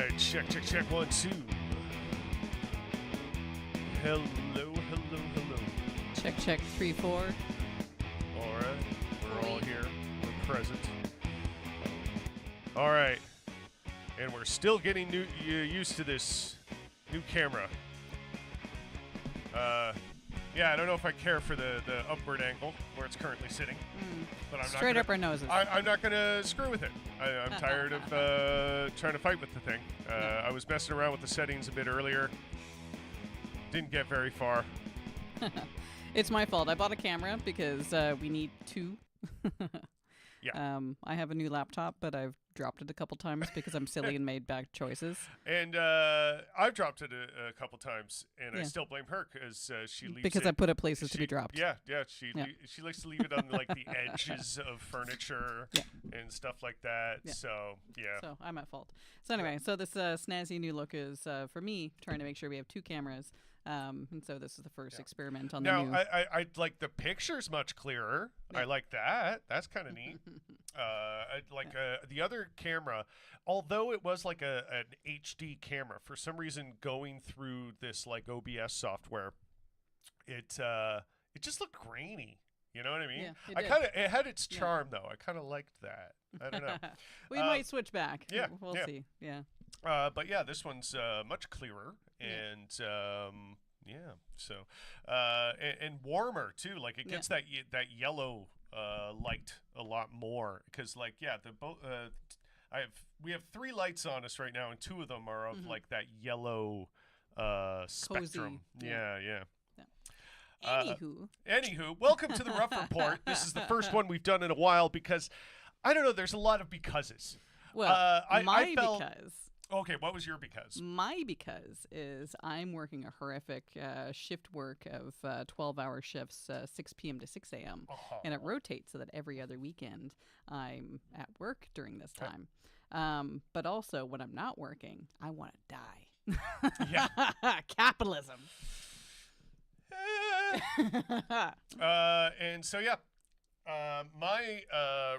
right, check, 1, 2. Hello. Check, 3, 4. All right, we're all here. We're present. All right, and we're still getting used to this new camera. Yeah, I don't know if I care for the upward angle where it's currently sitting, but I'm Straight not up our noses. I'm not gonna screw with it. I'm tired of trying to fight with the thing. I was messing around with the settings a bit earlier. Didn't get very far. It's my fault. I bought a camera because we need two. Yeah. I have a new laptop, but I've dropped it a couple times because I'm silly and made bad choices. And I've dropped it a couple times, and I Yeah. still blame her because she leaves Because it. I put it places to be dropped. Yeah. She likes to leave it on like the edges of furniture and stuff like that. Yeah. So yeah. So I'm at fault. So anyway, so this snazzy new look is for me trying to make sure we have two cameras. And so this is the first experiment on the Now new. I like the picture's much clearer. Yeah. I like that. That's kind of neat. The other camera, although it was like an HD camera, for some reason going through this like OBS software, it just looked grainy. You know what I mean? Yeah, It had its charm though. I kind of liked that. I don't know. We might switch back. yeah, We'll yeah. see. Yeah. But yeah, this one's much clearer and so and warmer too. Like it gets that yellow light a lot more because like we have 3 lights on us right now, and 2 of them are of like that yellow spectrum. Cozy. Yeah. Anywho, welcome to the Rough Report. This is the first one we've done in a while because I don't know. There's a lot of becauses. well, I felt. because. Okay, what was your because? My because is I'm working a horrific shift work of 12-hour shifts, 6 p.m. to 6 a.m. And it rotates so that every other weekend I'm at work during this time. But also when I'm not working, I want to die. Yeah. Capitalism. And so, my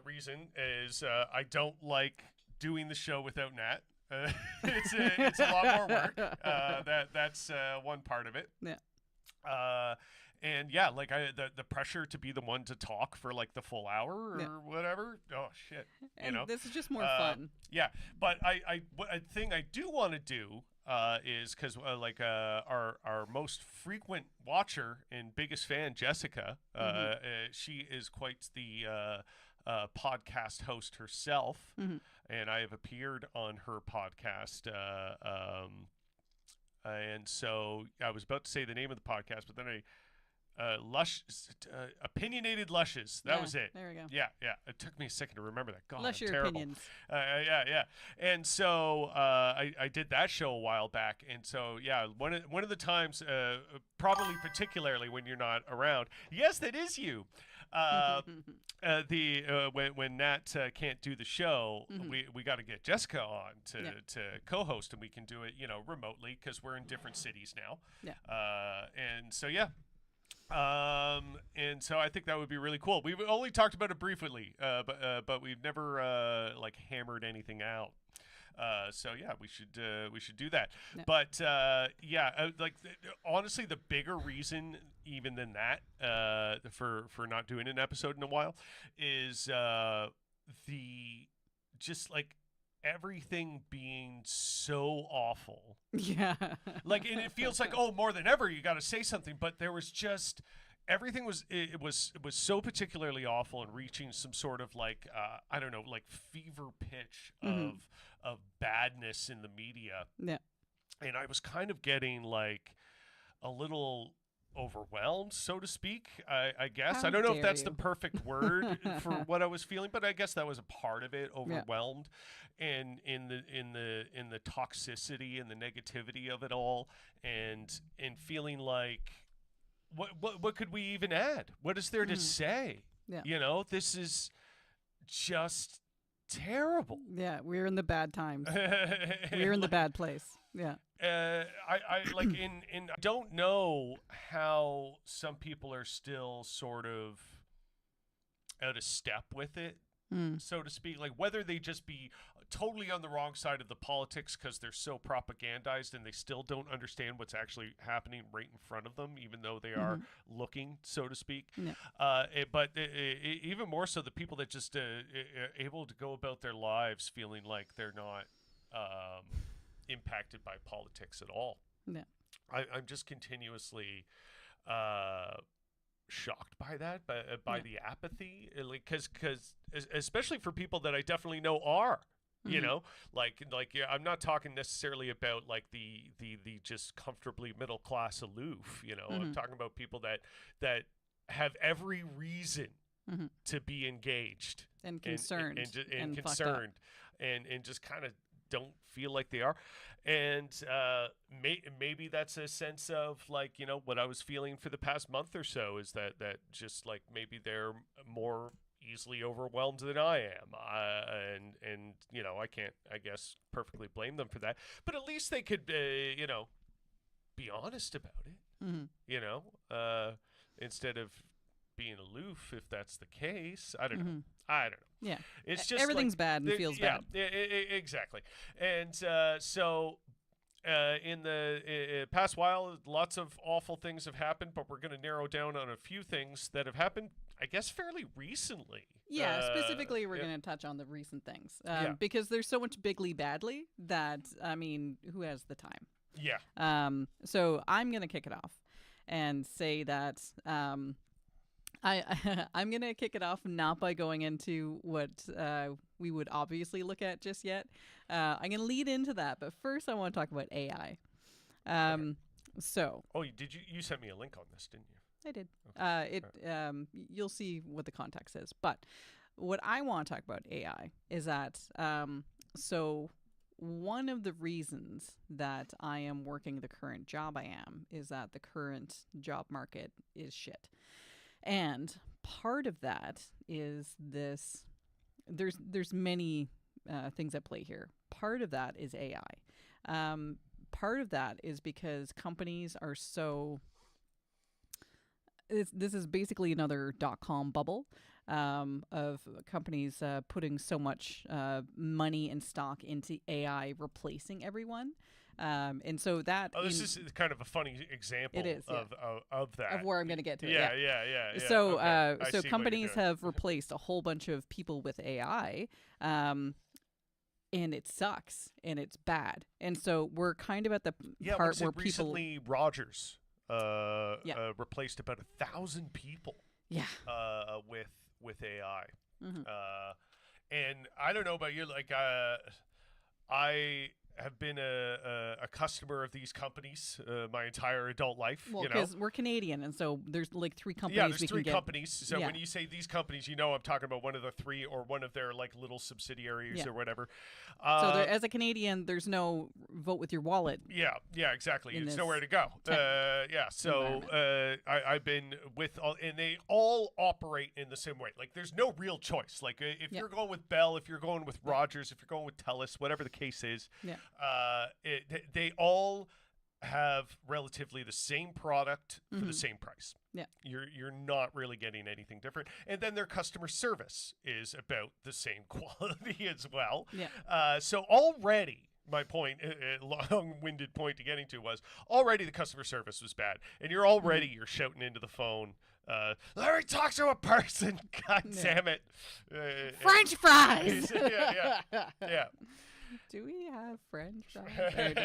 reason is I don't like doing the show without Nat. It's a lot more work. That's one part of it. Yeah. And yeah, like the pressure to be the one to talk for like the full hour or whatever. Oh shit! And this is just more fun. Yeah, but a thing I do want to do is because our most frequent watcher and biggest fan, Jessica, she is quite the podcast host herself, and I have appeared on her podcast. And so I was about to say the name of the podcast, but then Opinionated Lushes. That was it. There we go. Yeah. It took me a second to remember that. God, Lush I'm your terrible. opinions. Yeah. And so I did that show a while back, and so yeah, one of the times, probably particularly when you're not around. Yes, that is you. When Nat can't do the show, we got to get Jessica on to co-host, and we can do it remotely because we're in different cities now. Yeah. And so yeah. And so I think that would be really cool. We've only talked about it briefly, but we've never hammered anything out. So yeah, we should do that. Yeah. But honestly, the bigger reason even than that for not doing an episode in a while is everything being so awful. Yeah. And it feels like, more than ever you got to say something, but there was just everything was so particularly awful and reaching some sort of I don't know, like fever pitch of badness in the media. Yeah. And I was kind of getting like a little overwhelmed, so to speak. I guess How I don't know if dare that's the you. perfect word for what I was feeling, but I guess that was a part of it. Overwhelmed, and in the toxicity and the negativity of it all, and feeling like what could we even add? What is there to say? Yeah. This is just terrible. Yeah, we're in the bad times. We're in the bad place. Yeah. I don't know how some people are still sort of out of step with it, so to speak. Like whether they just be totally on the wrong side of the politics because they're so propagandized and they still don't understand what's actually happening right in front of them, even though they are looking, so to speak. Yeah. But even more so, the people that just able to go about their lives feeling like they're not impacted by politics at all. Yeah. I'm just continuously shocked by that, by the apathy, like because especially for people that I definitely know are. You know, like yeah, I'm not talking necessarily about like the just comfortably middle class aloof. You know, I'm talking about people that have every reason to be engaged and concerned and concerned and just kind of don't feel like they are. And maybe that's a sense of like, you know, what I was feeling for the past month or so is that just like maybe they're more easily overwhelmed than I am. And you know, I can't, I guess, perfectly blame them for that. But at least they could, you know, be honest about it, you know, instead of being aloof, if that's the case. I don't know. Yeah. It's just everything's like, bad and feels bad. Yeah, exactly. And so in the past while, lots of awful things have happened, but we're going to narrow down on a few things that have happened, I guess, fairly recently. Yeah, specifically, we're going to touch on the recent things because there's so much bigly badly that, I mean, who has the time? Yeah. So I'm going to kick it off and say that I'm going to kick it off not by going into what we would obviously look at just yet. I'm going to lead into that, but first I want to talk about AI. So. Oh, you sent me a link on this, didn't you? I did. Okay. You'll see what the context is. But what I want to talk about AI is that so one of the reasons that I am working the current job I am is that the current job market is shit. And part of that is this. There's many things at play here. Part of that is AI. Part of that is because companies are so. This is basically another .com bubble of companies putting so much money and stock into AI replacing everyone. And so that... this is kind of a funny example it is, of that. Of where I'm going to get to it. Yeah. So, okay. so companies have replaced a whole bunch of people with AI, and it sucks, and it's bad. And so we're kind of at the part where recently Rogers replaced about 1,000 people. Yeah. With AI. And I don't know about you, like I have been a customer of these companies my entire adult life. Well, you know, because we're Canadian, and so there's like three companies. Yeah, there's we three can companies. So yeah. when you say these companies, you know I'm talking about one of the three or one of their like little subsidiaries or whatever. So there, as a Canadian, there's no vote with your wallet. Yeah, exactly. It's nowhere to go. So I've been with all, and they all operate in the same way. Like there's no real choice. Like if you're going with Bell, if you're going with Rogers, if you're going with TELUS, whatever the case is, they all have relatively the same product for the same price. Yeah. You're not really getting anything different. And then their customer service is about the same quality as well. Yeah. So already my point, long-winded point to getting to was already the customer service was bad. And you're shouting into the phone, let me talk to a person. God damn it. French fries. Yeah. Do we have French fries?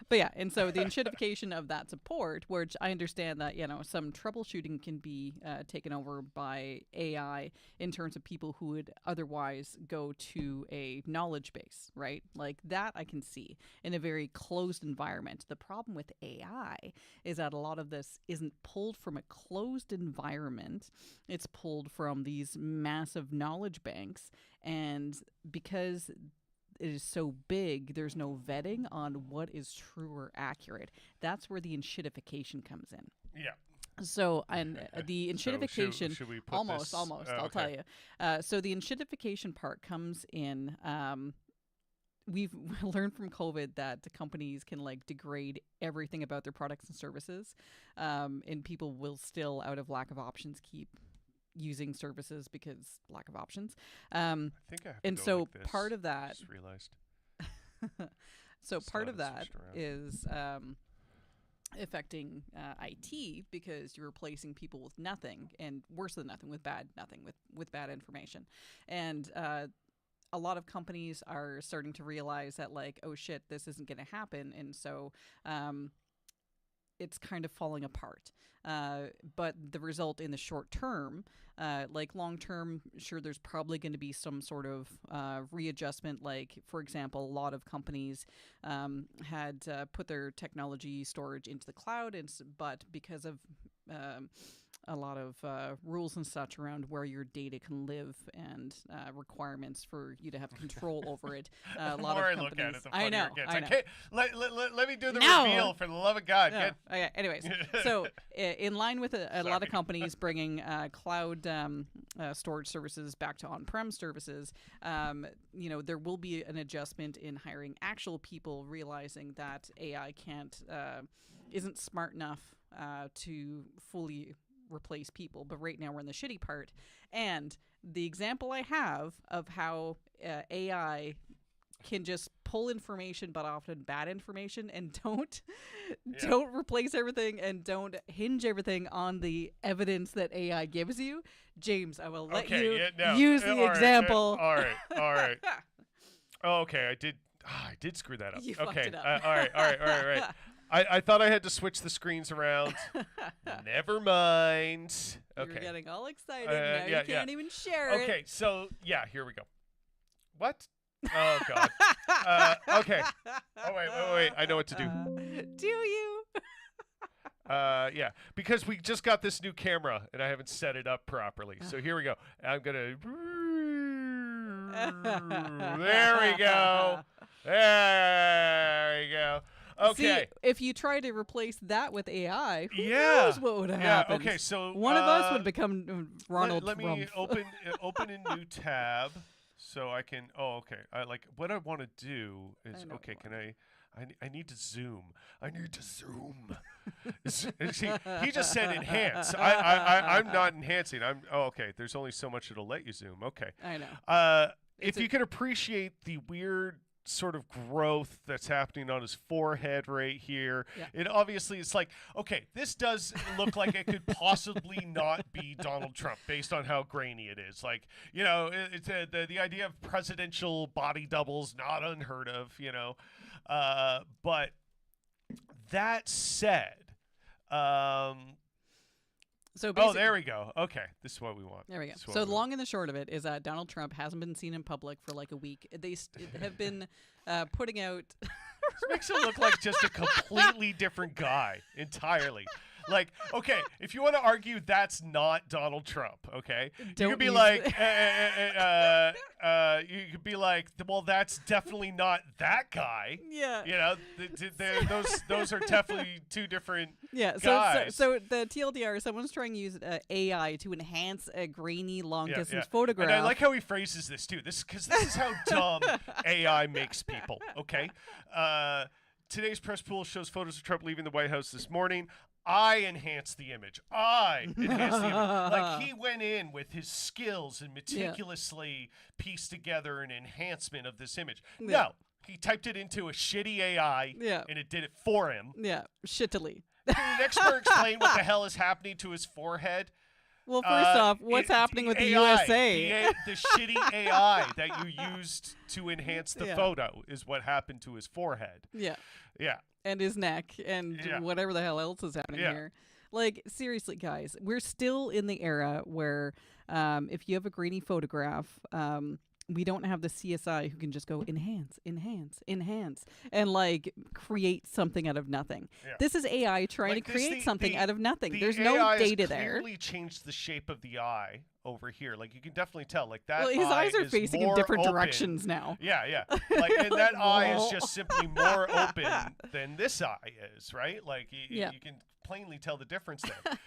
But yeah, and so the enshittification of that support, which I understand that, you know, some troubleshooting can be taken over by AI in terms of people who would otherwise go to a knowledge base, right? Like that I can see in a very closed environment. The problem with AI is that a lot of this isn't pulled from a closed environment. It's pulled from these massive knowledge banks. And because it is so big, there's no vetting on what is true or accurate. That's where the enshittification comes in. Yeah. So, and the enshittification, should we put almost, this? I'll tell you. So the enshittification part comes in, we've learned from COVID that the companies can like degrade everything about their products and services, and people will still, out of lack of options, keep using services because lack of options. I think I have to And go so like this. part of that, Just realized. so Still part of haven't that switched around. is affecting IT because you're replacing people with nothing, and worse than nothing, with bad nothing, with bad information. And a lot of companies are starting to realize that, like, oh shit, this isn't going to happen, and so it's kind of falling apart. But the result in the short term, like long term, sure, there's probably going to be some sort of readjustment. Like, for example, a lot of companies had put their technology storage into the cloud, but because of a lot of rules and such around where your data can live and requirements for you to have control over it. A lot the more of I look companies. at it, the funnier I know. it gets. I know. can't, let me do the No. reveal for the love of God. No. Get- Okay. Anyways, so in line with a lot of companies bringing cloud storage services back to on-prem services, there will be an adjustment in hiring actual people, realizing that AI isn't smart enough to fully replace people. But right now we're in the shitty part. And the example I have of how AI can just pull information, but often bad information, and don't replace everything and don't hinge everything on the evidence that AI gives you. James, I will let you use the example. All right. Oh, okay, I did screw that up. You okay. fucked it up. All right. I thought I had to switch the screens around. Never mind. Okay. You're getting all excited. Now you can't even share it. Okay, so yeah, here we go. What? Oh God. Okay. Oh wait. I know what to do. Do you? Yeah, because we just got this new camera and I haven't set it up properly. So here we go. I'm gonna. There we go. There we go. Okay. See, if you try to replace that with AI, who Yeah. knows what would happen? Okay. So one of us would become Ronald Let Trump. me open a new tab so I can. Oh, okay. What I want to do is I know okay. what. Can I need to zoom. I need to zoom. See, he just said enhance. I'm not enhancing. okay. There's only so much it'll let you zoom. Okay. I know. If you can appreciate the weird sort of growth that's happening on his forehead right here, it obviously it's like, okay, this does look like it could possibly not be Donald Trump based on how grainy it is. Like, it's the idea of presidential body doubles, not unheard of, but that said, So basically, there we go. Okay, this is what we want. there we go. This is what So we the want. long and the short of it is that Donald Trump hasn't been seen in public for like a week. They have been putting out. This makes him look like just a completely different guy entirely. Like, okay, if you want to argue that's not Donald Trump, okay, you could be like, you could be like, well, that's definitely not that guy. Yeah. Those are definitely two different Yeah. guys. So the TLDR, someone's trying to use AI to enhance a grainy long distance photograph. And I like how he phrases this too. Because this is how dumb AI makes people. Okay. Today's press pool shows photos of Trump leaving the White House this morning. I enhanced the image. Like, he went in with his skills and meticulously pieced together an enhancement of this image. Yeah. No, he typed it into a shitty AI, and it did it for him. Yeah, shittily. Can an expert explain what the hell is happening to his forehead? Well, first off, what's happening with the USA? The shitty AI that you used to enhance the photo is what happened to his forehead. Yeah. Yeah. And his neck and whatever the hell else is happening here. Like, seriously, guys, we're still in the era where if you have a grainy photograph, we don't have the CSI who can just go enhance, and like create something out of nothing. Yeah. This is AI trying to create something out of nothing. There's no data there. Clearly changed the shape of the eye over here. Like, you can definitely tell. Like, that. Well, his eyes are facing in different open. directions now. Yeah. Like, and that eye is just simply more open than this eye is, right? Like, you can plainly tell the difference there.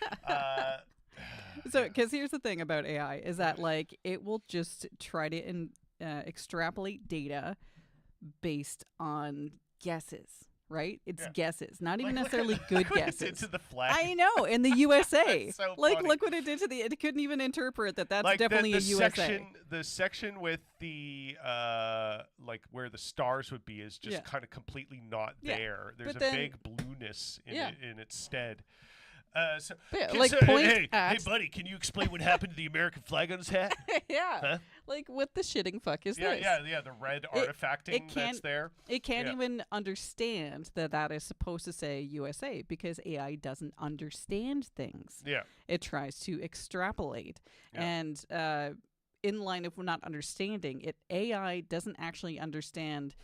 So, because here's the thing about AI is that, like, it will just try to extrapolate data based on guesses, right? It's Yeah. guesses, not even Like, necessarily look good what it did guesses. to the flag. I know, in the USA. It's so like, funny. look what it did to the. It couldn't even interpret that. That's like definitely a USA. the section with the like where the stars would be is just Yeah. kind of completely not Yeah. there. There's But a then- vague blueness in Yeah. in its stead. So, But yeah, can- like, so- point hey, at- hey, buddy, can you explain what happened to the American flag on his hat? Yeah. Huh? Like, what the shitting fuck is Yeah, this? yeah. The red artifacting that's can't- there. It can't Yeah. even understand that that is supposed to say USA because AI doesn't understand things. Yeah. It tries to extrapolate. Yeah. And in line of not understanding, AI doesn't actually understand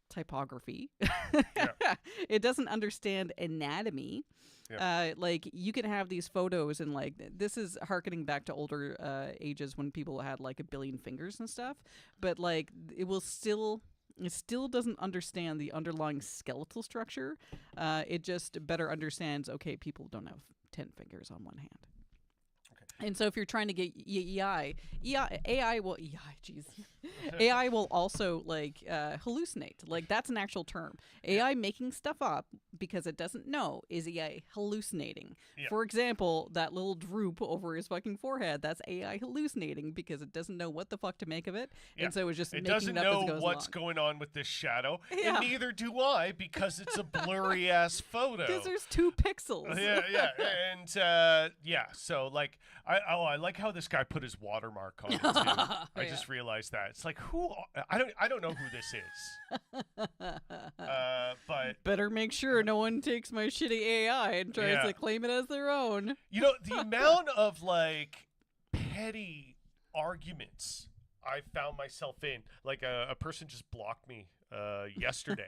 typography. It doesn't understand anatomy. Like, you can have these photos and like this is harkening back to older ages when people had like 1 billion fingers and stuff, but like it still doesn't understand the underlying skeletal structure. It just better understands, okay, people don't have 10 fingers on one hand. And so if you're trying to get AI will AI will also like hallucinate. Like, that's an actual term. AI making stuff up because it doesn't know is AI hallucinating. Yeah. For example, that little droop over his fucking forehead, that's AI hallucinating because it doesn't know what the fuck to make of it. Yeah. And so it's just It making doesn't it up as it know goes what's along. going on with this shadow, Yeah. and neither do I because it's a blurry ass photo. Because there's 2 pixels. Yeah, and so like I like how this guy put his watermark on it too. I Yeah. just realized that. It's like, I don't know who this is. But Better make sure no one takes my shitty AI and tries Yeah. to claim it as their own. you know, the amount of like petty arguments I found myself in, like a person just blocked me yesterday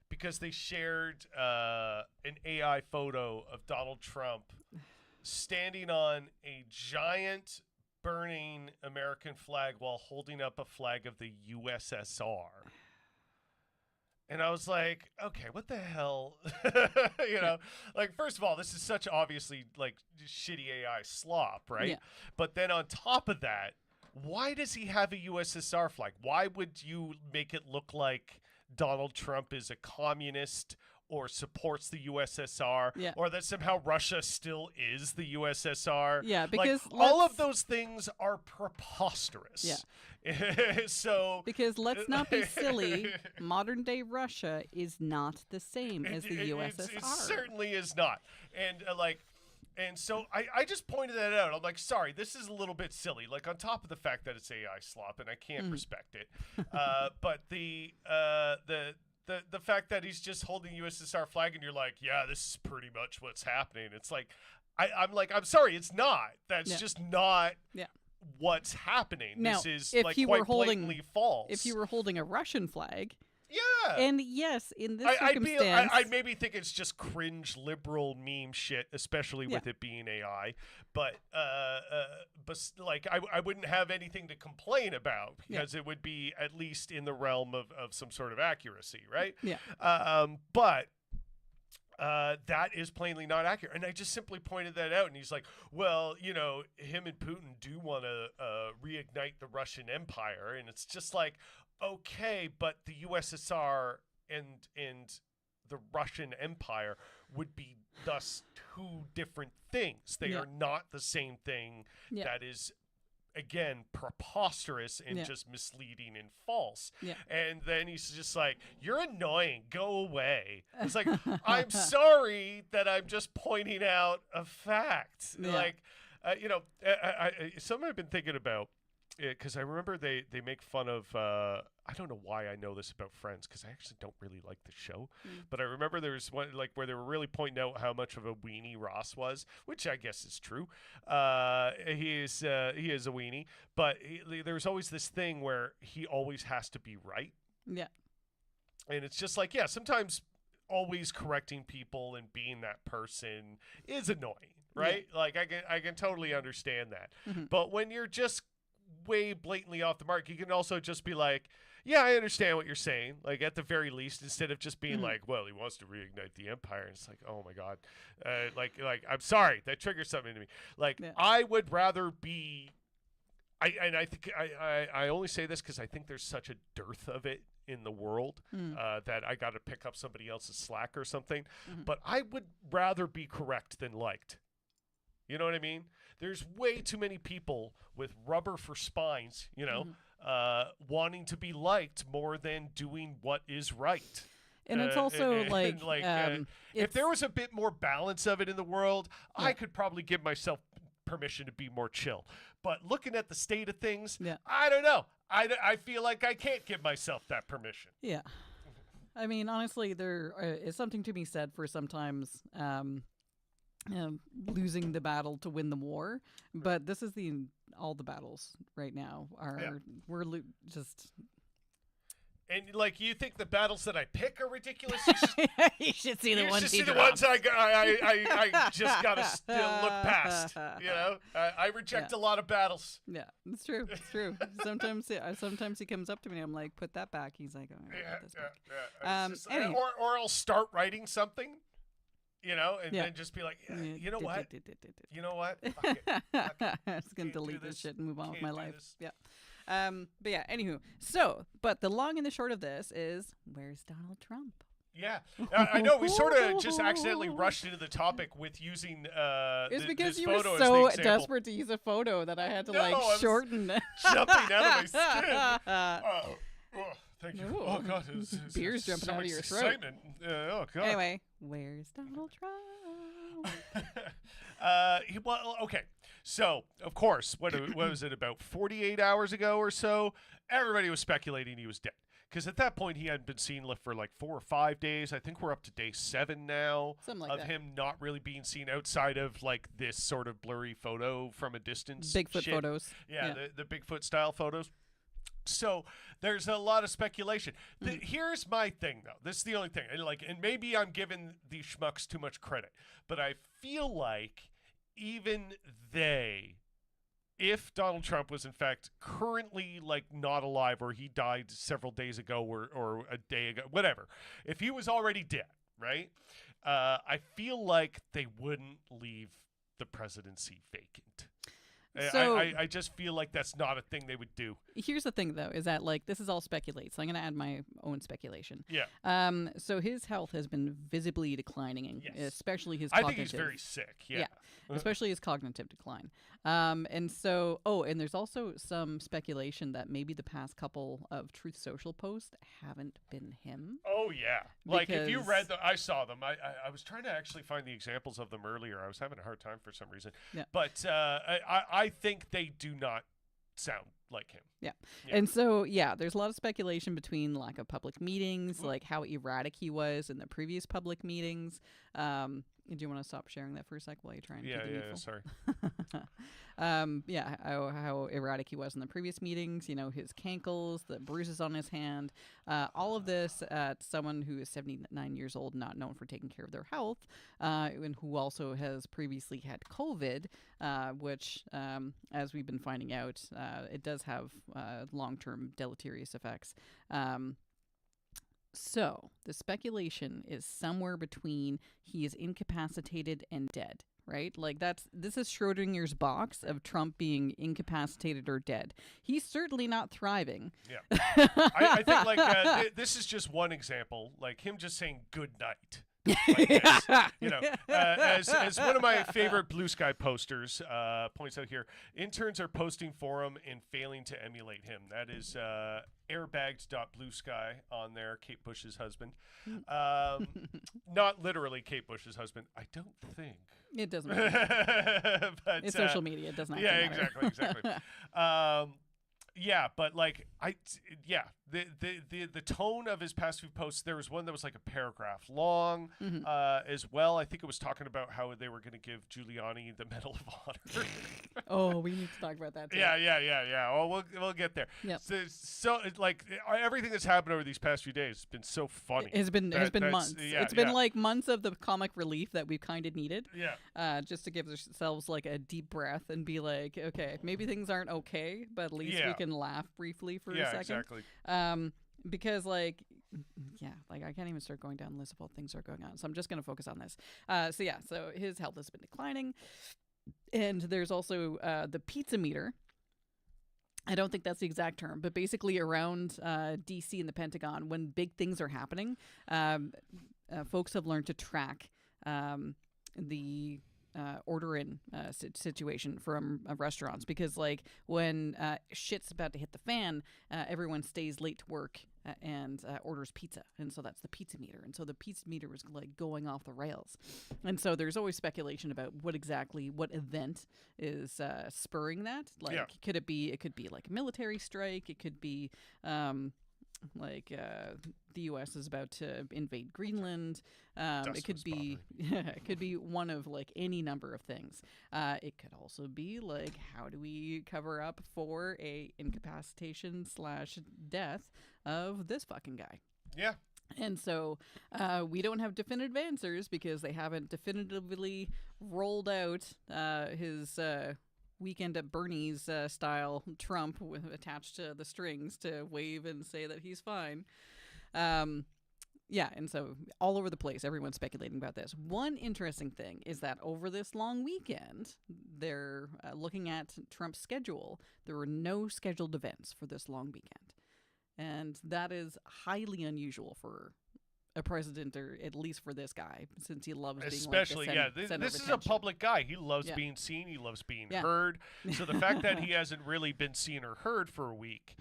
because they shared an AI photo of Donald Trump standing on a giant burning American flag while holding up a flag of the USSR. And I was like, okay, what the hell? You know, like, first of all, this is such obviously like shitty AI slop, right? Yeah. But then on top of that, why does he have a USSR flag? Why would you make it look like Donald Trump is a communist or supports the USSR, Yeah. or that somehow Russia still is the USSR? Yeah, Like, because all of let's- those things are preposterous. Yeah. So Because let's not be silly, modern day Russia is not the same as the USSR. It certainly is not. And and so I just pointed that out. I'm like, sorry, this is a little bit silly. Like, on top of the fact that it's AI slop and I can't respect it, but the fact that he's just holding USSR flag and you're like, yeah, this is pretty much what's happening. It's like, I'm sorry, it's not. That's Yeah. just not Yeah. what's happening. Now, this is if like you quite were holding- blatantly false. If you were holding a Russian flag, yeah. and yes, in this I'd circumstance, maybe think it's just cringe liberal meme shit, especially with it being AI. But like I wouldn't have anything to complain about because it would be at least in the realm of some sort of accuracy, right? Yeah. But that is plainly not accurate. And I just simply pointed that out. And he's like, well, you know, him and Putin do want to reignite the Russian Empire. And it's just like, okay, but the USSR and the Russian Empire would be thus 2 different things. They Yeah. are not the same thing. Yeah. That is, again, preposterous and Yeah. just misleading and false. Yeah. And then he's just like, you're annoying, go away. It's like, I'm sorry that I'm just pointing out a fact. Yeah. Like, you know, something I've been thinking about, because I remember they make fun of, I don't know why I know this about Friends, because I actually don't really like the show, but I remember there was one like where they were really pointing out how much of a weenie Ross was, which I guess is true. He is a weenie, but there was always this thing where he always has to be right. yeah, And it's just like, yeah, sometimes always correcting people and being that person is annoying, right? Like, I can totally understand that. But when you're just way blatantly off the mark, you can also just be like, yeah, I understand what you're saying. Like, at the very least, instead of just being like, well, he wants to reignite the empire. And it's like, oh my God. Like, I'm sorry, that triggers something to me. Like, I would rather be, I think I only say this because I think there's such a dearth of it in the world, Mm. that I got to pick up somebody else's slack or something. Mhm. But I would rather be correct than liked. You know what I mean? There's way too many people with rubber for spines, wanting to be liked more than doing what is right. And it's also like, if there was a bit more balance of it in the world, I Yeah. could probably give myself permission to be more chill. But looking at the state of things, Yeah. I don't know. I feel like I can't give myself that permission. yeah. I mean, honestly, there is something to be said for sometimes losing the battle to win the war. But this is all the battles right now are just. And like, you think the battles that I pick are ridiculous? You should see the You ones should he see the drops. ones I just gotta still look past. I reject a lot of battles. Yeah, it's true. It's true. Sometimes he comes up to me and I'm like, put that back. He's like, all right, put this back. It's just- Anyway. or I'll start writing something, and Yeah. then just be like, you know Did, what? did. You know what? Fuck it. I'm just gonna Can't do delete this this. shit and move on with Can't my do life. this. Yeah. But yeah, anywho. But the long and the short of this is, where's Donald Trump? Yeah, I know we sort of just accidentally rushed into the topic with using It's because this you were photo so as the example. desperate to use a photo that I had to No, I was shorten it. Jumping out of my skin. Thank you. Ooh. Oh God, it's Beer's jumping so out of much your throat. excitement. Oh God. Anyway, where's Donald Trump? Well, okay. So, of course, what was it, about 48 hours ago or so? Everybody was speculating he was dead. Because at that point, he hadn't been seen for like 4 or 5 days. I think we're up to day 7 now Something like of that. him not really being seen outside of like this sort of blurry photo from a distance. Bigfoot shit. photos. Yeah, the Bigfoot style photos. So there's a lot of speculation. Here's my thing, though. This is the only thing. And maybe I'm giving these schmucks too much credit, but I feel like even they, if Donald Trump was in fact currently like not alive, or he died several days ago, or a day ago, whatever, if he was already dead, right? I feel like they wouldn't leave the presidency vacant. So- I just feel like that's not a thing they would do. Here's the thing, though, is that like this is all speculate. So I'm going to add my own speculation. Yeah. So his health has been visibly declining, and Yes. especially his. I Cognitive. think he's very sick. Yeah. Especially his cognitive decline. And so, and there's also some speculation that maybe the past couple of Truth Social posts haven't been him. Oh yeah. Like if you Because- read them, I saw them. I was trying to actually find the examples of them earlier. I was having a hard time for some reason. Yeah. But I think they do not sound like him. Yeah. Yeah. And so, there's a lot of speculation between lack of public meetings, like how erratic he was in the previous public meetings. Do you want to stop sharing that for a sec while you try and Yeah. do the Yeah. needful? Sorry. How erratic he was in the previous meetings, his cankles, the bruises on his hand, all of this at someone who is 79 years old, not known for taking care of their health, and who also has previously had COVID, which, as we've been finding out, it does have long-term deleterious effects. So the speculation is somewhere between he is incapacitated and dead, right? Like this is Schrodinger's box of Trump being incapacitated or dead. He's certainly not thriving. Yeah. I think like this is just one example. Like him just saying good night. Like this, as one of my favorite Blue Sky posters points out here, interns are posting for him and failing to emulate him. That is airbagged.bluesky on there, Kate Bush's husband. Not literally Kate Bush's husband, I don't think. It doesn't matter. But, It's social media. It doesn't yeah, actually matter. exactly. Yeah, but like the tone of his past few posts, there was one that was like a paragraph long as well. I think it was talking about how they were going to give Giuliani the Medal of Honor. Oh, we need to talk about that too. Yeah. Well, we'll get there. Yep. So like everything that's happened over these past few days has been so funny. It has been That's- months. yeah, It's been yeah. like months of the comic relief that we've kind of needed. Yeah. Just to give ourselves like a deep breath and be like, okay, maybe things aren't okay, but at least we Yeah. can laugh briefly for a Yeah, second. exactly. Because like I can't even start going down the list of all things that are going on. So I'm just going to focus on this. So his health has been declining. And there's also the pizza meter, I don't think that's the exact term, but basically around DC and the Pentagon, when big things are happening, folks have learned to track the order in situation from restaurants, because like when shit's about to hit the fan, everyone stays late to work and orders pizza, and so that's the pizza meter, and so the pizza meter was like going off the rails, and so there's always speculation about what event is spurring that. Like, could it be like a military strike? It could be the U.S. is about to invade Greenland. It could be it could be one of like any number of things. It could also be like, how do we cover up for a incapacitation / death of this fucking guy? Yeah. And so we don't have definitive answers because they haven't definitively rolled out his Weekend at Bernie's style Trump attached to the strings to wave and say that he's fine. And so all over the place, everyone's speculating about this. One interesting thing is that over this long weekend, they're looking at Trump's schedule. There were no scheduled events for this long weekend. And that is highly unusual for a president, or at least for this guy, since he loves being especially like the this is a public guy. He loves being seen. He loves being heard. So the fact that he hasn't really been seen or heard for a week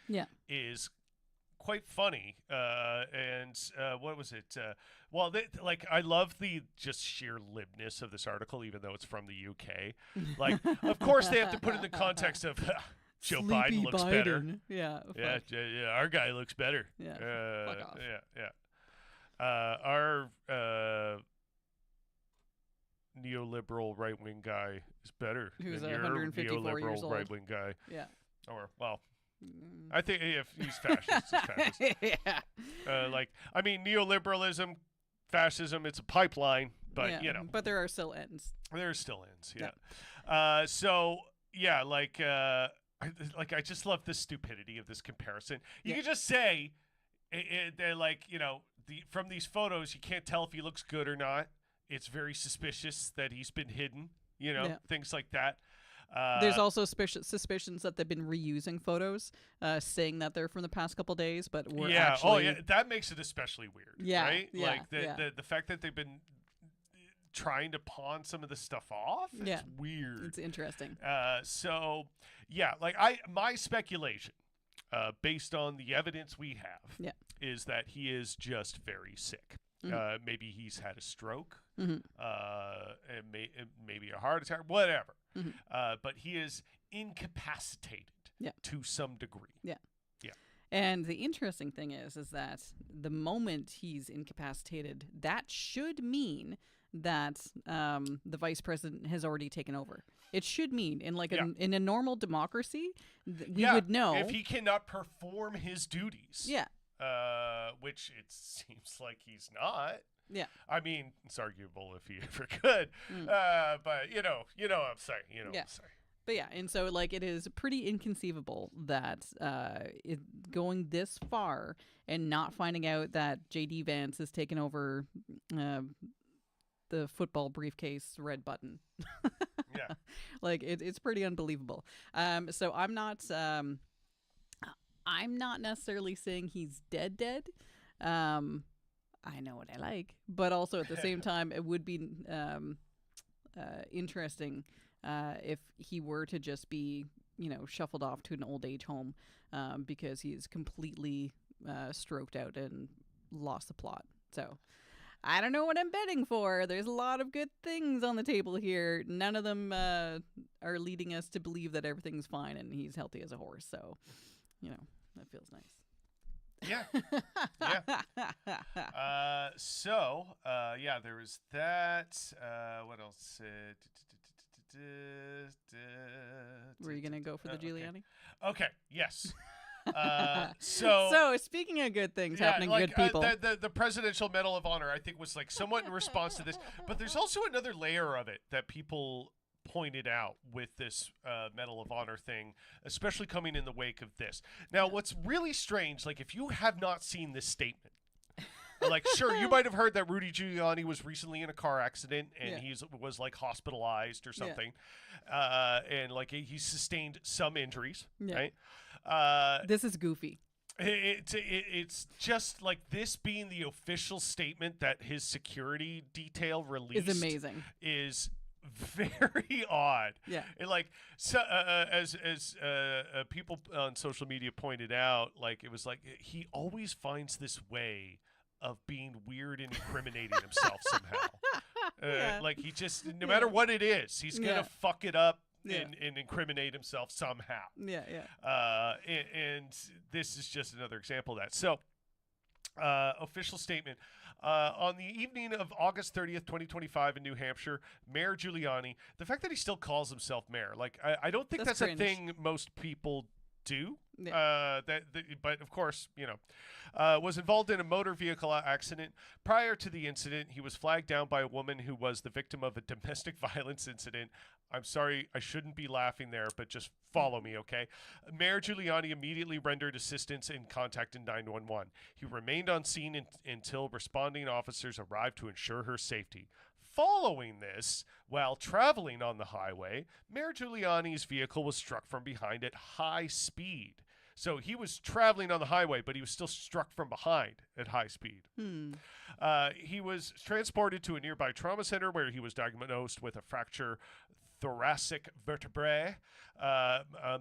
is quite funny. And what was it? I love the just sheer libness of this article, even though it's from the UK. Like, of course they have to put in the context of Joe Biden looks better. Yeah. Our guy looks better. Yeah. Fuck off. Yeah. Our neoliberal right-wing guy is better who's than your 154 years neoliberal old. right-wing guy. Yeah. Or, well, I think if he's fascist, he's fascist. Neoliberalism, fascism, it's a pipeline, but, But there are still ends. There are still ends, yeah. I just love the stupidity of this comparison. You can just say, they're like, from these photos, you can't tell if he looks good or not. It's very suspicious that he's been hidden, things like that. There's also suspicions that they've been reusing photos, saying that they're from the past couple days, but we're actually... that makes it especially weird, right? Yeah, like, the fact that they've been trying to pawn some of this stuff off, it's weird. It's interesting. My speculation, based on the evidence we have, is that he is just very sick. Mm-hmm. Maybe he's had a stroke, mm-hmm. and maybe a heart attack, whatever. Mm-hmm. But he is incapacitated to some degree. Yeah. And the interesting thing is that the moment he's incapacitated, that should mean that the vice president has already taken over. It should mean in a normal democracy, we would know if he cannot perform his duties. Yeah. Which it seems like he's not. Yeah. I mean, it's arguable if he ever could. But you know what I'm saying. What I'm saying. But yeah, and so it is pretty inconceivable that going this far and not finding out that J.D. Vance has taken over the football briefcase red button. Yeah. It's pretty unbelievable. So I'm not necessarily saying he's dead. I know what I like, but also at the same time, it would be interesting if he were to just be, shuffled off to an old age home because he's completely stroked out and lost the plot. So I don't know what I'm betting for. There's a lot of good things on the table here. None of them are leading us to believe that everything's fine and he's healthy as a horse. So, that feels nice. Yeah. There was that. What else? Were you going to go for the Giuliani? Okay, yes. So speaking of good things happening, good people. The Presidential Medal of Honor, I think, was somewhat in response to this. But there's also another layer of it that people pointed out with this Medal of Honor thing, especially coming in the wake of this. Now, what's really strange, if you have not seen this statement, Like, sure, you might have heard that Rudy Giuliani was recently in a car accident and he was like hospitalized or something, and like he sustained some injuries, right? This is goofy. It's just like this being the official statement that his security detail released is amazing. Is very odd. Yeah. And like, so as people on social media pointed out, like it was like he always finds this way of being weird and incriminating himself somehow. Like he just, no matter what it is, he's gonna fuck it up. And incriminate himself somehow. And this is just another example of that. So, official statement. On the evening of August 30th, 2025 in New Hampshire, Mayor Giuliani, the fact that he still calls himself mayor, like, I don't think that's a thing most people do. But of course, was involved in a motor vehicle accident. Prior to the incident, he was flagged down by a woman who was the victim of a domestic violence incident. I'm sorry, I shouldn't be laughing there, but just follow me, okay? Mayor Giuliani immediately rendered assistance and contacted 911. He remained on scene until responding officers arrived to ensure her safety. Following this, while traveling on the highway, Mayor Giuliani's vehicle was struck from behind at high speed. So he was traveling on the highway, but he was still struck from behind at high speed. He was transported to a nearby trauma center where he was diagnosed with a fracture thoracic vertebrae,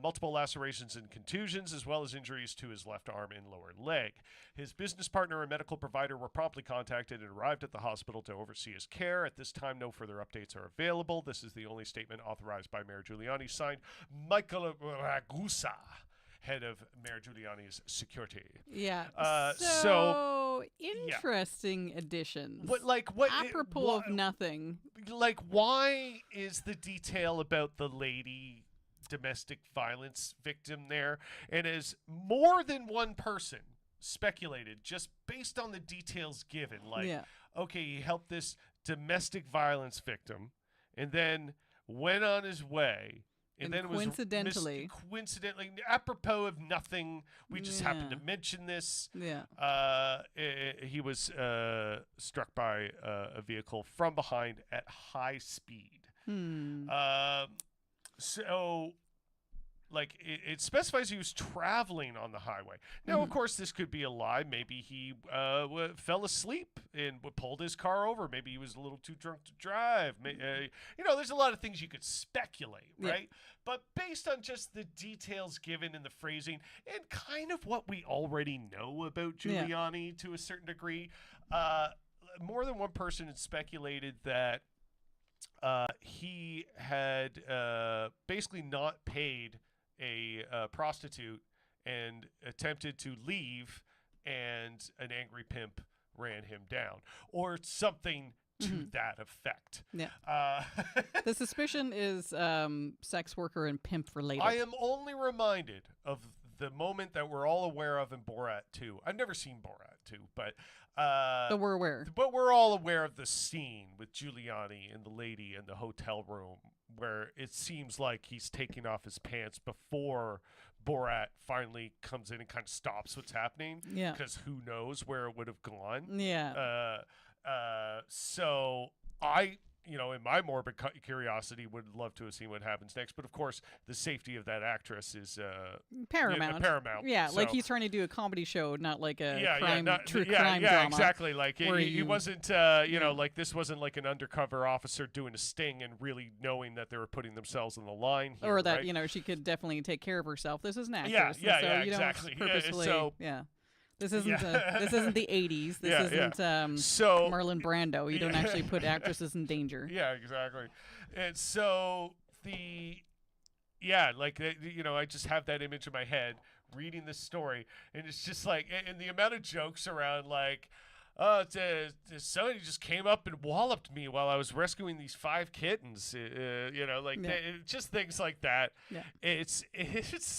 multiple lacerations and contusions, as well as injuries to his left arm and lower leg. His business partner and medical provider were promptly contacted and arrived at the hospital to oversee his care. At this time, no further updates are available. This is the only statement authorized by Mayor Giuliani, signed Michael Ragusa, head of Mayor Giuliani's security. So interesting additions. What apropos of nothing. Like, why is the detail about the lady domestic violence victim there? And as more than one person speculated, just based on the details given, okay, he helped this domestic violence victim and then went on his way. And then coincidentally, it was coincidentally, apropos of nothing, we just happened to mention this. He was struck by a vehicle from behind at high speed. So, like, it specifies he was traveling on the highway. Now, of course, this could be a lie. Maybe he fell asleep and pulled his car over. Maybe he was a little too drunk to drive. There's a lot of things you could speculate, right? But based on just the details given in the phrasing and kind of what we already know about Giuliani to a certain degree, more than one person had speculated that he had basically not paid a prostitute and attempted to leave, and an angry pimp ran him down, or something to that effect. The suspicion is sex worker and pimp related. I am only reminded of the moment that we're all aware of in Borat 2. I've never seen Borat 2, but we're aware. But we're all aware of the scene with Giuliani and the lady in the hotel room where it seems like he's taking off his pants before Borat finally comes in and kind of stops what's happening. Because who knows where it would have gone. So I, in my morbid curiosity, would love to have seen what happens next. But of course, the safety of that actress is paramount. So, like he's trying to do a comedy show, not like a true crime drama. Yeah, exactly. Like he wasn't, like this wasn't like an undercover officer doing a sting and really knowing that they were putting themselves on the line here, or that right? she could definitely take care of herself. This is an actress. Exactly. This isn't this isn't the 80s. This isn't Marlon Brando. You don't actually put actresses in danger. Yeah, exactly. And so I just have that image in my head reading this story, and it's just like, and the amount of jokes around like, somebody just came up and walloped me while I was rescuing these 5 kittens. Just things like that. Yeah. It's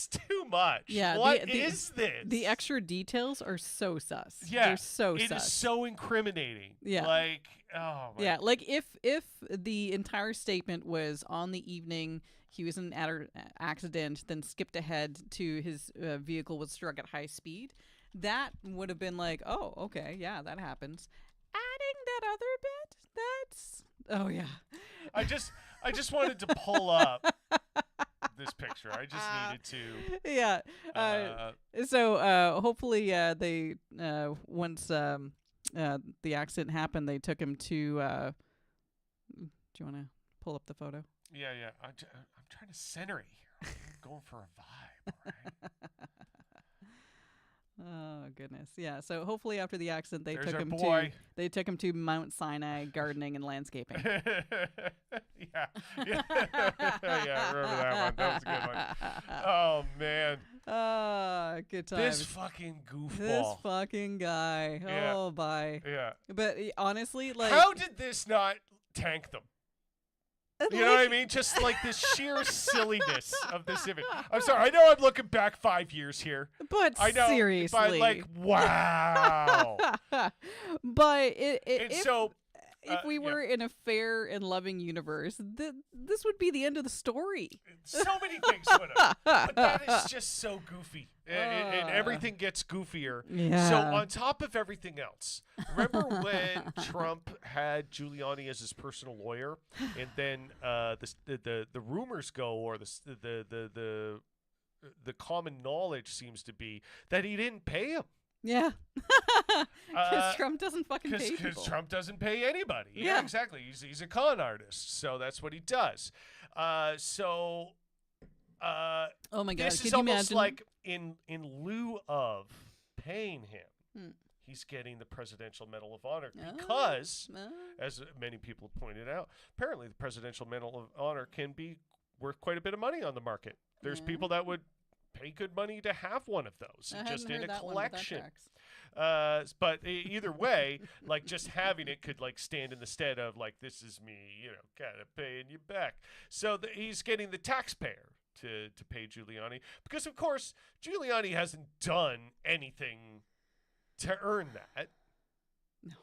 too much. Yeah. What is this? The extra details are so sus. Yeah. They're so sus. It is so incriminating. Yeah. Like, oh my. Yeah. Like if the entire statement was on the evening he was in an accident, then skipped ahead to his vehicle was struck at high speed, that would have been like, oh, okay, yeah, that happens. Adding that other bit, that's oh yeah. I just wanted to pull up this picture. I just needed to. Yeah. So hopefully they once the accident happened, they took him to. Do you want to pull up the photo? Yeah. I'm trying to center it here. I'm going for a vibe. All right. Oh goodness, yeah. So hopefully after the accident, they There's took our him boy. to Mount Sinai gardening and landscaping. yeah. Yeah, I remember that one. That was a good one. Oh man. Good times. This fucking goofball. This fucking guy. Yeah. Oh, bye. Yeah. But honestly, like, how did this not tank them? You know what I mean? Just like this sheer silliness of this image. I'm sorry. I know I'm looking back 5 years here. But I know, seriously. but like, wow. But if we were in a fair and loving universe, this would be the end of the story. So many things would have. But that is just so goofy. And everything gets goofier. Yeah. So on top of everything else, remember when Trump had Giuliani as his personal lawyer, and then the rumors go, or the common knowledge seems to be that he didn't pay him. Yeah. Because Trump doesn't fucking pay people. Because Trump doesn't pay anybody. Yeah. Exactly. He's a con artist, so that's what he does. Oh my God! This Can is you almost imagine? like in lieu of paying him, he's getting the Presidential Medal of Honor because, as many people pointed out, apparently the Presidential Medal of Honor can be worth quite a bit of money on the market. There's people that would pay good money to have one of those just in a collection. But either way, like just having it could like stand in the stead of like, this is me, kind of paying you back. So he's getting the taxpayer to pay Giuliani because, of course, Giuliani hasn't done anything to earn that. No.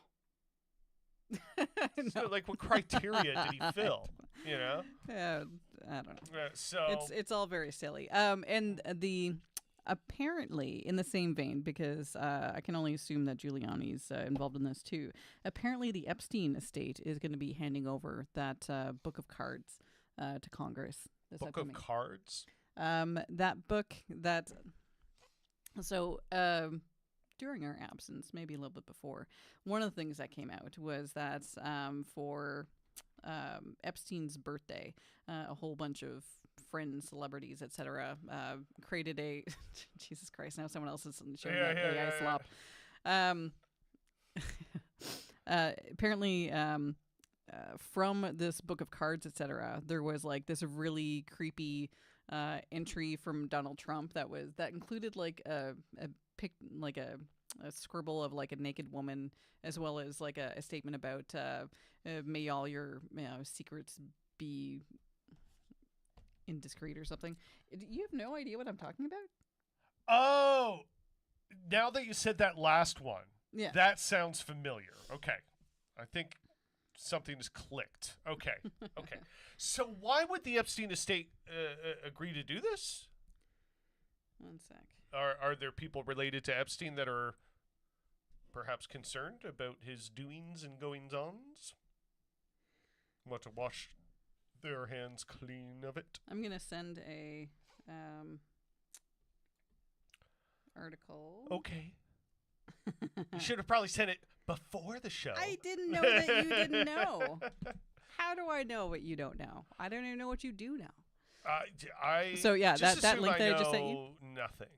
So, like, what criteria did he fill? Yeah, I don't know. So it's all very silly. And apparently in the same vein, because I can only assume that Giuliani's involved in this too. Apparently, the Epstein estate is going to be handing over that book of cards to Congress. Book of cards. That book that. So during our absence, maybe a little bit before, one of the things that came out was that for Epstein's birthday, a whole bunch of friends, celebrities, etc., created a Jesus Christ. Now someone else is showing AI slop. Apparently, from this book of cards, etc., there was like this really creepy entry from Donald Trump that included like a scribble of like a naked woman, as well as like a statement about may all your secrets be indiscreet or something. You have no idea what I'm talking about? Oh, now that you said that last one, yeah, that sounds familiar. Okay, I think something has clicked. Okay. So why would the Epstein estate agree to do this? One sec. Are there people related to Epstein that are perhaps concerned about his doings and goings-ons? Want to wash their hands clean of it? I'm gonna send a article. Okay. You should have probably sent it before the show. I didn't know that you didn't know. How do I know what you don't know? I don't even know what you do know. So yeah, just that link that I just sent you. Nothing.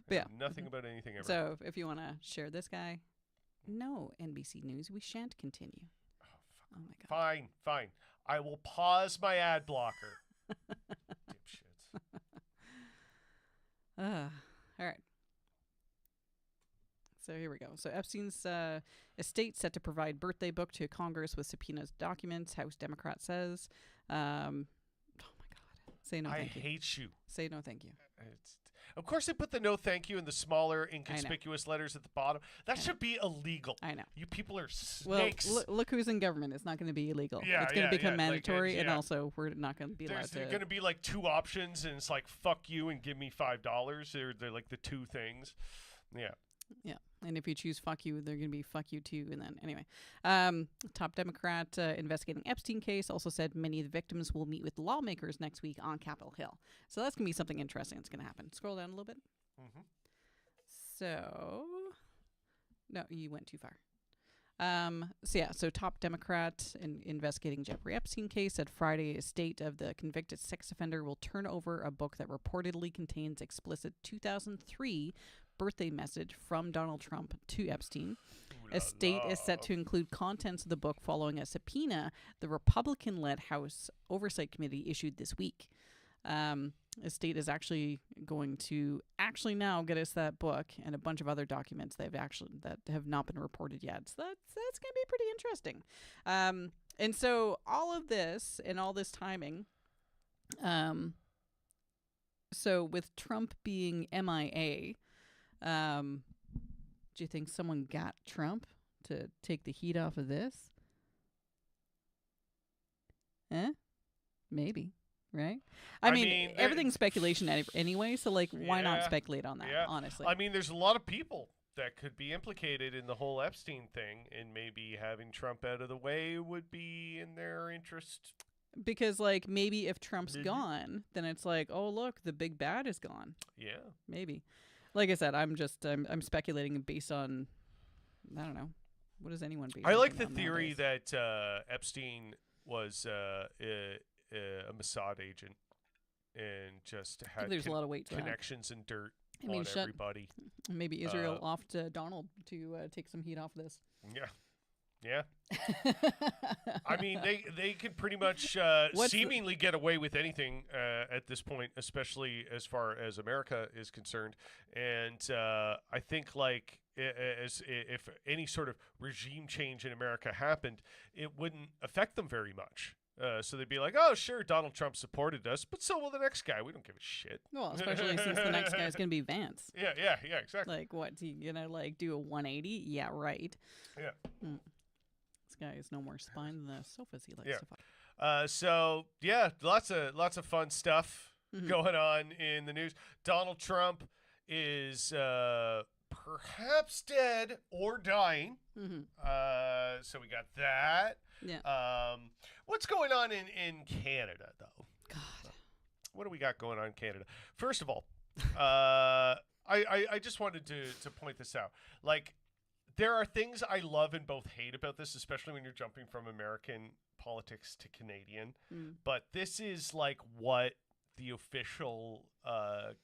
But yeah. Nothing about anything ever. So if you want to share this guy, no, NBC News, we shan't continue. Oh my God. Fine. I will pause my ad blocker. Dipshits. All right. So here we go. So Epstein's estate set to provide birthday book to Congress with subpoenas documents. House Democrat says. Oh my God. Say no thank you. I hate you. Say no thank you. Of course, they put the no thank you in the smaller, inconspicuous letters at the bottom. That should be illegal. I know. You people are snakes. Well, look who's in government. It's not going to be illegal. Yeah, it's going to become mandatory, like, and also we're not going to be allowed to. There's going to be like 2 options, and it's like fuck you and give me $5. They're like the 2 things. Yeah. Yeah, and if you choose fuck you, they're going to be fuck you too. And then anyway, top Democrat investigating Epstein case also said many of the victims will meet with lawmakers next week on Capitol Hill. So that's going to be something interesting that's going to happen. Scroll down a little bit. Mm-hmm. So, no, you went too far. So top Democrat investigating Jeffrey Epstein case said Friday a state of the convicted sex offender will turn over a book that reportedly contains explicit 2003 birthday message from Donald Trump to Epstein. A state is set to include contents of the book following a subpoena the Republican-led House Oversight Committee issued this week. A state is actually going to now get us that book and a bunch of other documents that have not been reported yet. So that's going to be pretty interesting. And so all of this and all this timing, so with Trump being MIA, do you think someone got Trump to take the heat off of this? Maybe. Right? I mean everything's speculation anyway, so why not speculate on that, honestly? I mean, there's a lot of people that could be implicated in the whole Epstein thing, and maybe having Trump out of the way would be in their interest. Because, maybe if Trump's gone, then it's like, oh, look, the big bad is gone. Yeah. Maybe. Like I said, I'm speculating based on, I don't know. What does anyone be? I like the theory that Epstein was a Mossad agent and just had there's a lot of weight to connections and dirt on everybody. Maybe Israel offed Donald to take some heat off this. Yeah. Yeah. I mean, they can pretty much seemingly get away with anything at this point, especially as far as America is concerned. And I think if any sort of regime change in America happened, it wouldn't affect them very much. So they'd be like, oh, sure, Donald Trump supported us, but so will the next guy. We don't give a shit. Well, especially since the next guy is going to be Vance. Yeah, exactly. What's he going to, do a 180? Yeah, right. Yeah. This guy has no more spine than the sofas he likes to fuck. So, yeah, lots of fun stuff going on in the news. Donald Trump is perhaps dead or dying. So we got that. Yeah. What's going on in Canada, though? God. What do we got going on in Canada? First of all, I just wanted to point this out. There are things I love and both hate about this, especially when you're jumping from American politics to Canadian. But this is what the official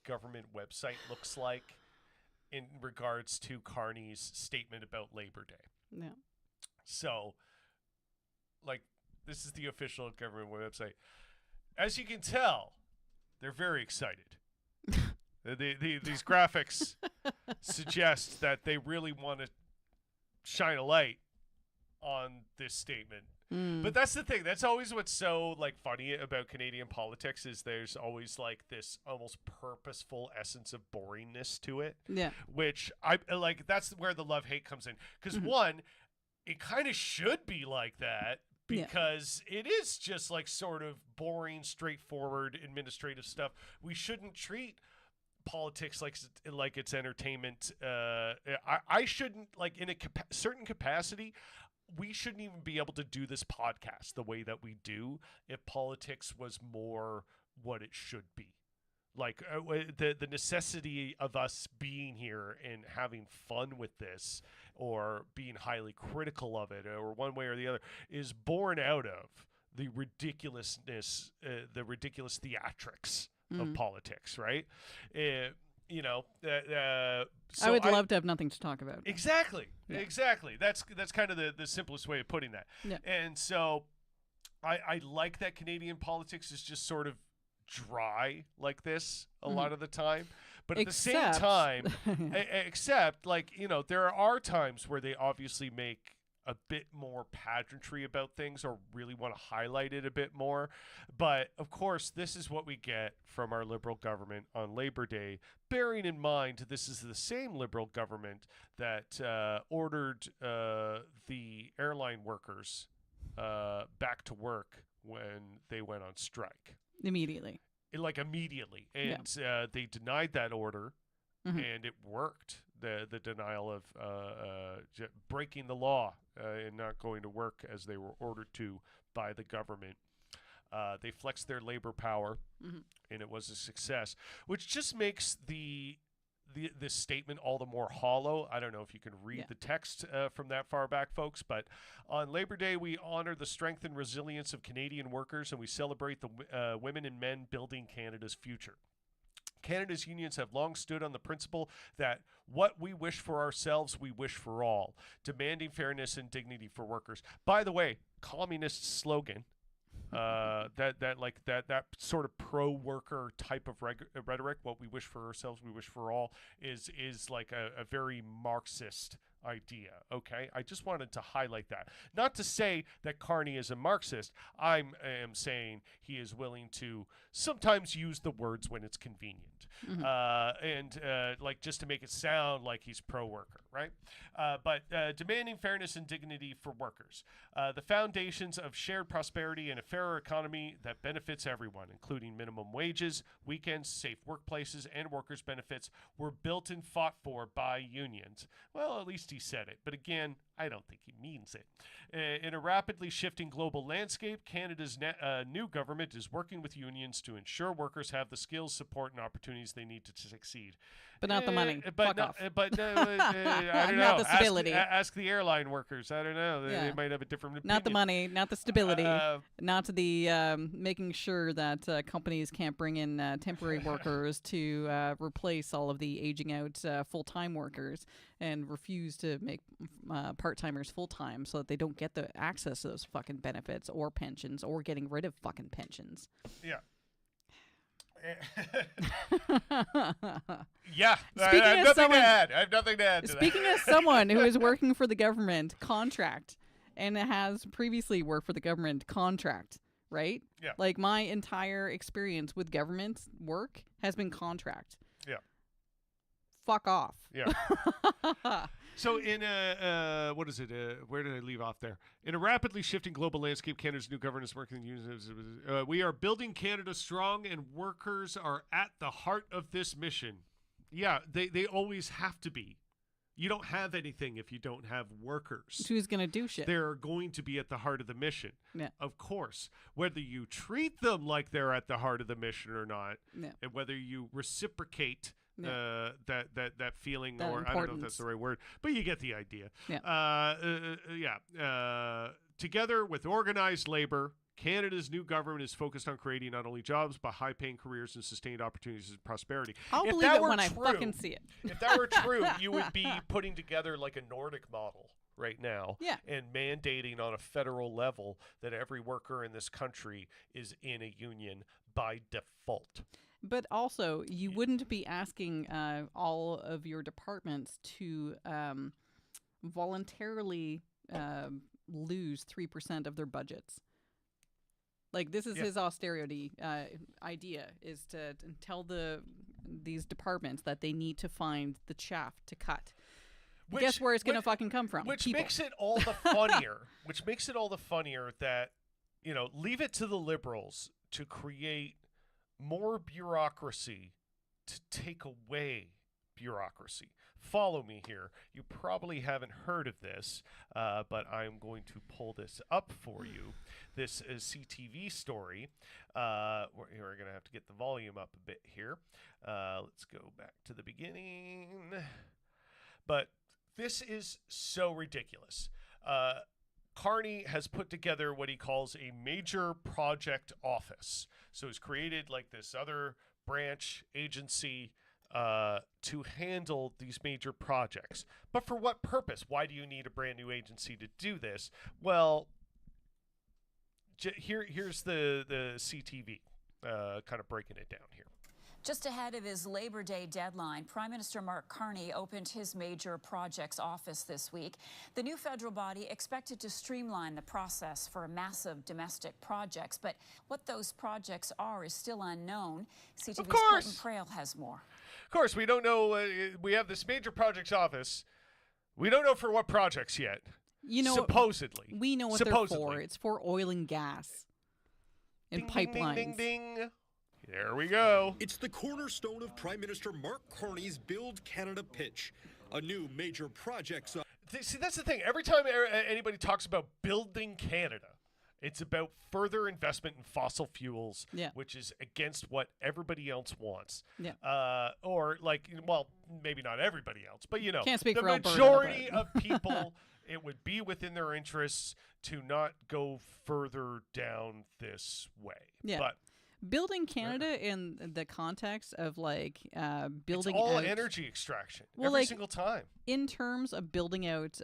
government website looks like in regards to Carney's statement about Labor Day. Yeah. So, this is the official government website. As you can tell, they're very excited. These graphics suggest that they really want to shine a light on this statement. But that's the thing. That's always what's so funny about Canadian politics is there's always this almost purposeful essence of boringness to it. Yeah. Which I that's where the love-hate comes in. Because one, it kind of should be like that because it is just sort of boring, straightforward administrative stuff. We shouldn't treat politics like it's entertainment. I shouldn't in a certain capacity. We shouldn't even be able to do this podcast the way that we do if politics was more what it should be. The necessity of us being here and having fun with this or being highly critical of it or one way or the other is born out of the ridiculousness, the ridiculous theatrics of politics, right? So I would love to have nothing to talk about. Exactly. That's kind of the simplest way of putting that. Yeah. And so I like that Canadian politics is just sort of dry like this a lot of the time. But at the same time, except there are times where they obviously make a bit more pageantry about things or really want to highlight it a bit more. But of course, this is what we get from our Liberal government on Labor Day, bearing in mind this is the same Liberal government that ordered the airline workers back to work when they went on strike. Immediately. Immediately. And they denied that order, and it worked. The denial of breaking the law and not going to work as they were ordered to by the government. They flexed their labor power, and it was a success, which just makes this statement all the more hollow. I don't know if you can read the text from that far back, folks, but on Labor Day, we honor the strength and resilience of Canadian workers, and we celebrate the women and men building Canada's future. Canada's unions have long stood on the principle that what we wish for ourselves, we wish for all, demanding fairness and dignity for workers. By the way, communist slogan, that sort of pro-worker type of rhetoric, what we wish for ourselves, we wish for all, is like a very Marxist idea. Okay, I just wanted to highlight that. Not to say that Carney is a Marxist. I am saying he is willing to sometimes use the words when it's convenient, and just to make it sound like he's pro-worker, right? But demanding fairness and dignity for workers, the foundations of shared prosperity and a fairer economy that benefits everyone, including minimum wages, weekends, safe workplaces, and workers' benefits, were built and fought for by unions. Well, at least he said it, but again, I don't think he means it. In a rapidly shifting global landscape, Canada's new government is working with unions to ensure workers have the skills, support, and opportunities they need to succeed. But not the money. Fuck off. But I don't know. Not the stability. Ask the airline workers. I don't know. They might have a different opinion. Not the money, not the stability, not the making sure that companies can't bring in temporary workers to replace all of the aging out full-time workers and refuse to make part-timers full-time so that they don't get the access to those fucking benefits or pensions or getting rid of fucking pensions. Yeah. Yeah. I have nothing to add to Speaking that. as someone who is working for the government contract and has previously worked for the government contract, right? Yeah. Like my entire experience with government work has been contract. Yeah. Fuck off. Yeah. So in what is it? Where did I leave off there? In a rapidly shifting global landscape, Canada's new government is working. We are building Canada strong, and workers are at the heart of this mission. Yeah, they always have to be. You don't have anything if you don't have workers. Who's going to do shit? They're going to be at the heart of the mission. Yeah. Of course. Whether you treat them like they're at the heart of the mission or not, and whether you reciprocate that feeling, that or importance. I don't know if that's the right word, but you get the idea. Together with organized labor, Canada's new government is focused on creating not only jobs, but high-paying careers and sustained opportunities and prosperity. I'll believe it when I fucking see it. If that were true, you would be putting together like a Nordic model right now, and mandating on a federal level that every worker in this country is in a union by default. But also, you wouldn't be asking all of your departments to voluntarily lose 3% of their budgets. Like, this is his austerity idea, is to tell these departments that they need to find the chaff to cut. Guess where it's going to fucking come from? Which People. makes it all the funnier. Which makes it all the funnier that, leave it to the Liberals to create more bureaucracy to take away bureaucracy. Follow me here. You probably haven't heard of this, but I'm going to pull this up for you. This is CTV story. We're going to have to get the volume up a bit here. Let's go back to the beginning. But this is so ridiculous. Carney has put together what he calls a major project office. So he's created like this other branch agency to handle these major projects. But for what purpose? Why do you need a brand new agency to do this? Well, here's the CTV kind of breaking it down here. Just ahead of his Labor Day deadline, Prime Minister Mark Carney opened his major projects office this week. The new federal body expected to streamline the process for massive domestic projects, but what those projects are is still unknown. CTV's Clinton Prale has more. Of course, we don't know. We have this major projects office. We don't know for what projects yet. You know, supposedly. We know what they're for. It's for oil and gas and pipelines. Ding, ding, ding. There we go. It's the cornerstone of Prime Minister Mark Carney's Build Canada pitch, a new major project. See, that's the thing. Every time anybody talks about building Canada, it's about further investment in fossil fuels, which is against what everybody else wants. Yeah. Or like, well, maybe not everybody else, but you know, can't speak the for majority of people, it would be within their interests to not go further down this way. Yeah. But building Canada in the context of like building it's all out energy extraction every single time. In terms of building out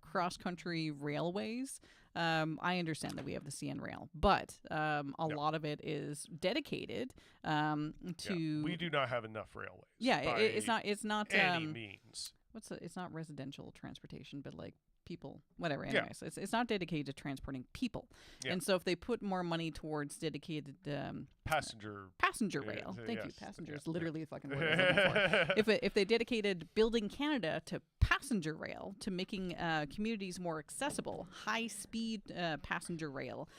cross-country railways, I understand that we have the CN Rail, but a lot of it is dedicated to. Yeah, we do not have enough railways. Yeah, it's not any means. It's not residential transportation, but like people, whatever. Anyways, it's not dedicated to transporting people, and so if they put more money towards dedicated passenger rail, thank you, passenger is literally the fucking word I was looking for. If they dedicated building Canada to passenger rail, to making communities more accessible, high speed passenger rail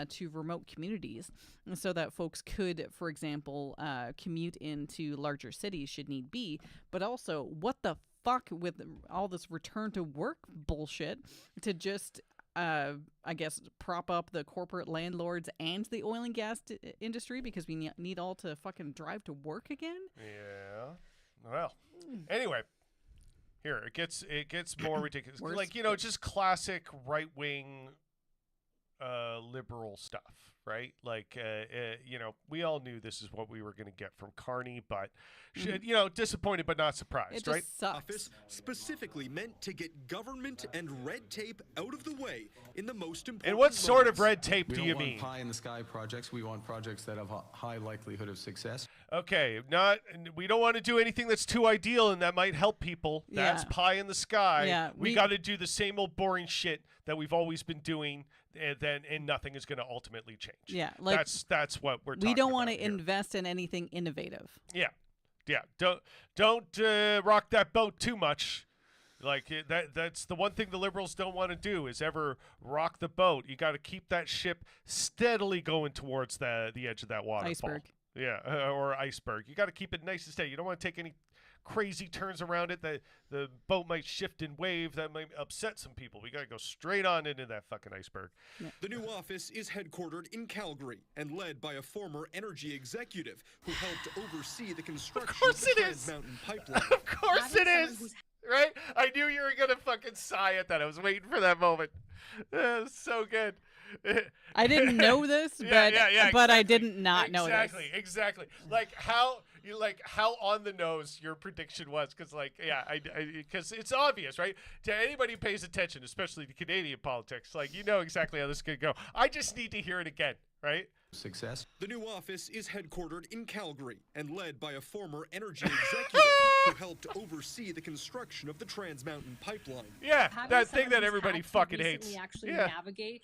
to remote communities, so that folks could, for example, commute into larger cities should need be, but also what the fuck with all this return to work bullshit to just I guess prop up the corporate landlords and the oil and gas industry because we need all to fucking drive to work again. Yeah. Well, anyway, here it gets more ridiculous. Like, you know, just classic right-wing liberal stuff, right? Like, you know, we all knew this is what we were going to get from Carney, but, you know, disappointed but not surprised, it right? Just sucks. Office specifically meant to get government and red tape out of the way in the most important And what sort of red tape do you mean? We don't want pie-in-the-sky projects. We want projects that have a high likelihood of success. Okay, we don't want to do anything that's too ideal and that might help people. That's pie in the sky. Yeah, we got to do the same old boring shit that we've always been doing, and nothing is going to ultimately change. Yeah, like that's what we're talking about. We don't want to invest in anything innovative. Yeah. Don't rock that boat too much. Like that's the one thing the Liberals don't want to do is ever rock the boat. You got to keep that ship steadily going towards the edge of that waterfall. Iceberg. Yeah, or iceberg. You got to keep it nice and steady. You don't want to take any crazy turns around it. The boat might shift and wave. That might upset some people. We got to go straight on into that fucking iceberg. Yeah. The new office is headquartered in Calgary and led by a former energy executive who helped oversee the construction of the Trans Mountain Pipeline. Of course it is. Right? I knew you were going to fucking sigh at that. I was waiting for that moment. So good. I didn't know this, but exactly. I didn't not know this. Exactly. Like how on the nose your prediction was, because because it's obvious, right? To anybody who pays attention, especially to Canadian politics, like you know exactly how this is gonna go. I just need to hear it again, right? Success. The new office is headquartered in Calgary and led by a former energy executive who helped oversee the construction of the Trans Mountain Pipeline. Yeah, that thing that everybody fucking hates. Actually navigate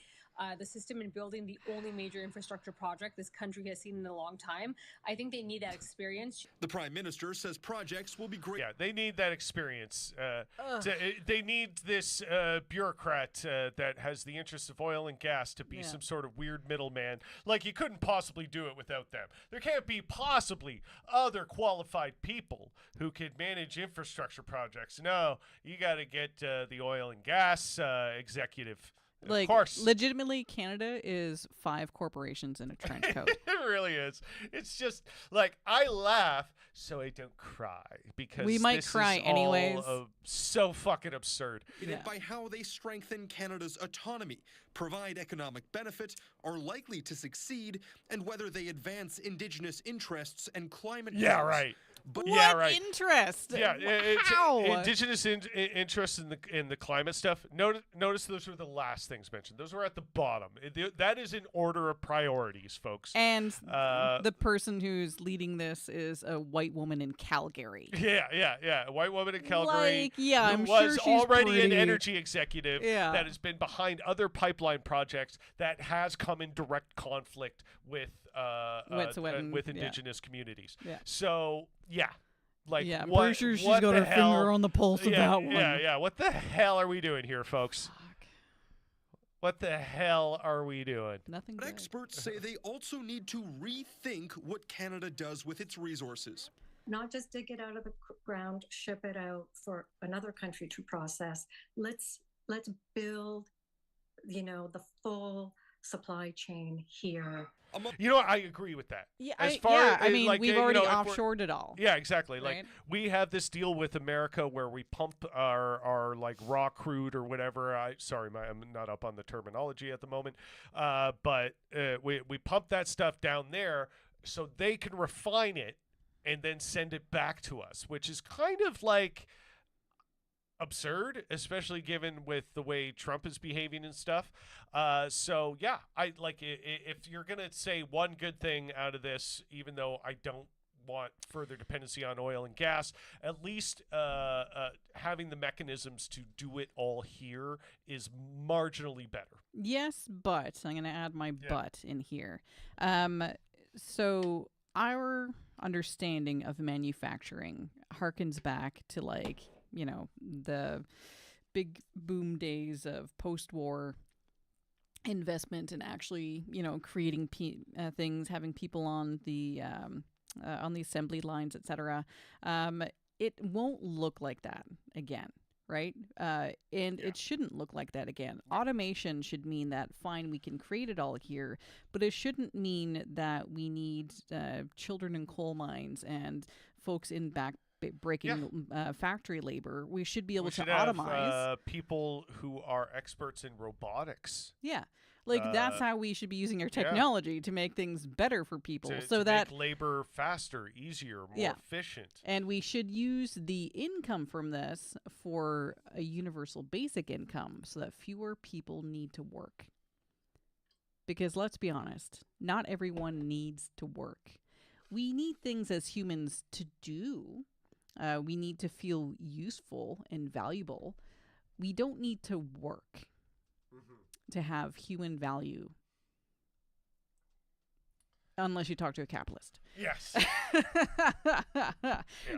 the system in building the only major infrastructure project this country has seen in a long time. I think they need that experience. The Prime Minister says projects will be great. Yeah, they need that experience. They need this bureaucrat that has the interests of oil and gas to be some sort of weird middleman. Like, you couldn't possibly do it without them. There can't be possibly other qualified people who could manage infrastructure projects. No, you got to get the oil and gas executive. Like, of course. Legitimately, Canada is 5 corporations in a trench coat. It really is. It's just like I laugh so I don't cry because we might this cry is anyways. All so fucking absurd. By how they strengthen Canada's autonomy, provide economic benefit, are likely to succeed, and whether they advance Indigenous interests and climate goals. Yeah, right. But Yeah, what right. interest? Yeah, it's How? indigenous interest in the climate stuff. Notice those were the last things mentioned. Those were at the bottom. That is in order of priorities, folks. And Uh, the person who's leading this is a white woman in Calgary. Yeah. A white woman in Calgary. Like, yeah, who I'm was sure she's already an pretty- energy executive Yeah. that has been behind other pipeline projects that has come in direct conflict with Wet'suwet'en, with yeah. indigenous communities. Yeah. So yeah, like Yeah, I'm what, pretty sure she's what got the her hell, finger on the pulse of yeah, that one. Yeah. What the hell are we doing here, folks? Fuck. What the hell are we doing? Nothing good. experts say they also need to rethink what Canada does with its resources. Not just dig it out of the ground, ship it out for another country to process. Let's build, the full supply chain here. You know what? I agree with that. Yeah, As I far as, mean, like, we've you already know, if we're- offshored it all. Yeah, exactly. Like Right. we have this deal with America where we pump our like raw crude or whatever. I'm not up on the terminology at the moment. But we pump that stuff down there so they can refine it and then send it back to us, which is kind of like absurd, especially given with the way Trump is behaving and stuff. So yeah, I like if you're gonna say one good thing out of this, even though I don't want further dependency on oil and gas, at least having the mechanisms to do it all here is marginally better. Yes, but I'm going to add my but in here. So our understanding of manufacturing harkens back to the big boom days of post-war investment and actually, creating things, having people on the assembly lines, etc. It won't look like that again, right? And it shouldn't look like that again. Automation should mean that, fine, we can create it all here, but it shouldn't mean that we need children in coal mines and folks in breaking factory labor. We should be able to automate. People who are experts in robotics. Yeah. That's how we should be using our technology to make things better for people, so that make labor faster, easier, more efficient. And we should use the income from this for a universal basic income so that fewer people need to work. Because let's be honest, not everyone needs to work. We need things as humans to do. We need to feel useful and valuable. We don't need to work to have human value. Unless you talk to a capitalist. Yes.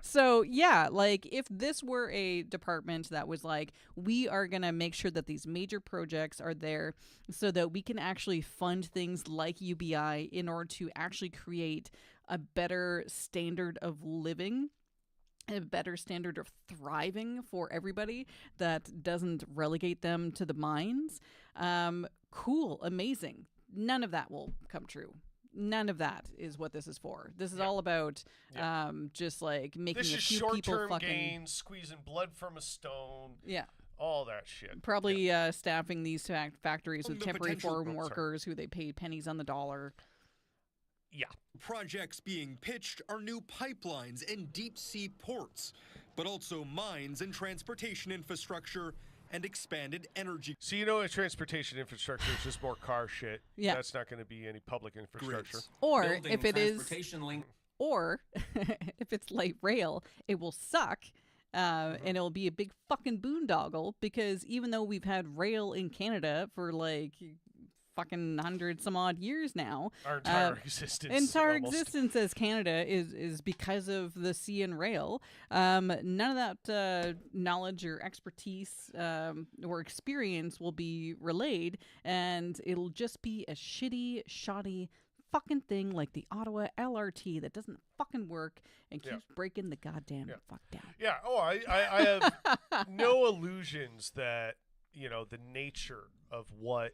So, if this were a department that was like, we are going to make sure that these major projects are there so that we can actually fund things like UBI in order to actually create a better standard of living, a better standard of thriving for everybody that doesn't relegate them to the mines. Cool, amazing. None of that will come true. None of that is what this is for. This is all about just like making this a is few people short-term fucking gains, squeezing blood from a stone. Yeah. All that shit. Probably staffing these factories with The temporary potential- foreign workers who they paid pennies on the dollar. Yeah. Projects being pitched are new pipelines and deep-sea ports, but also mines and transportation infrastructure and expanded energy. So transportation infrastructure is just more car shit. Yeah. That's not going to be any public infrastructure. Grids. Or Building if it is, transportation link. or if it's light rail, it will suck. And it'll be a big fucking boondoggle because even though we've had rail in Canada for fucking 100 some odd years now, Our entire existence. entire almost. existence as Canada is because of the sea and rail. None of that knowledge or expertise or experience will be relayed, and it'll just be a shitty, shoddy fucking thing like the Ottawa LRT that doesn't fucking work and keeps breaking the goddamn fuck down. Yeah. Oh, I have no illusions that the nature of what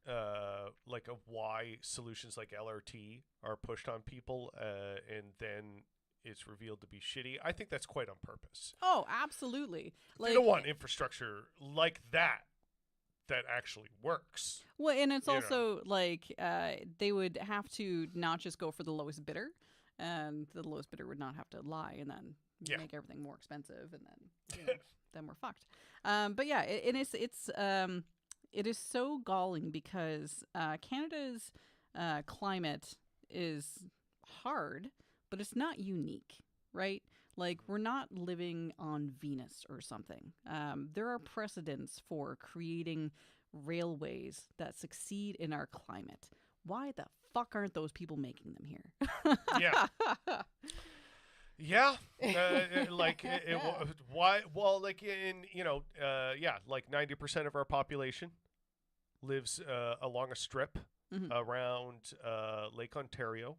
of why solutions like LRT are pushed on people and then it's revealed to be shitty. I think that's quite on purpose. Oh, absolutely. You don't want infrastructure like that actually works. Well, and it's also they would have to not just go for the lowest bidder. and the lowest bidder would not have to lie and then Yeah. make everything more expensive, and then then we're fucked. But yeah, it is so galling because Canada's climate is hard, but it's not unique, right? Like, we're not living on Venus or something. There are precedents for creating railways that succeed in our climate. Why the fuck aren't those people making them here? Yeah. Yeah, why? Well, like like 90% of our population lives along a strip around Lake Ontario,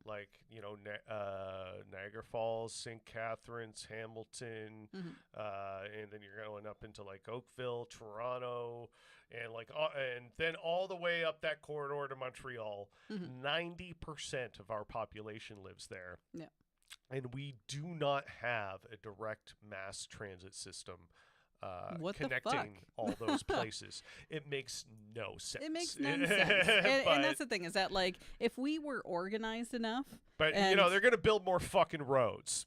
like Niagara Falls, St. Catharines, Hamilton, and then you're going up into like Oakville, Toronto, and and then all the way up that corridor to Montreal. 90% of our population lives there. Yeah. And we do not have a direct mass transit system What the connecting fuck? all those places. It makes no sense. It makes none sense. And that's the thing, is that, like, if we were organized enough, But and they're going to build more fucking roads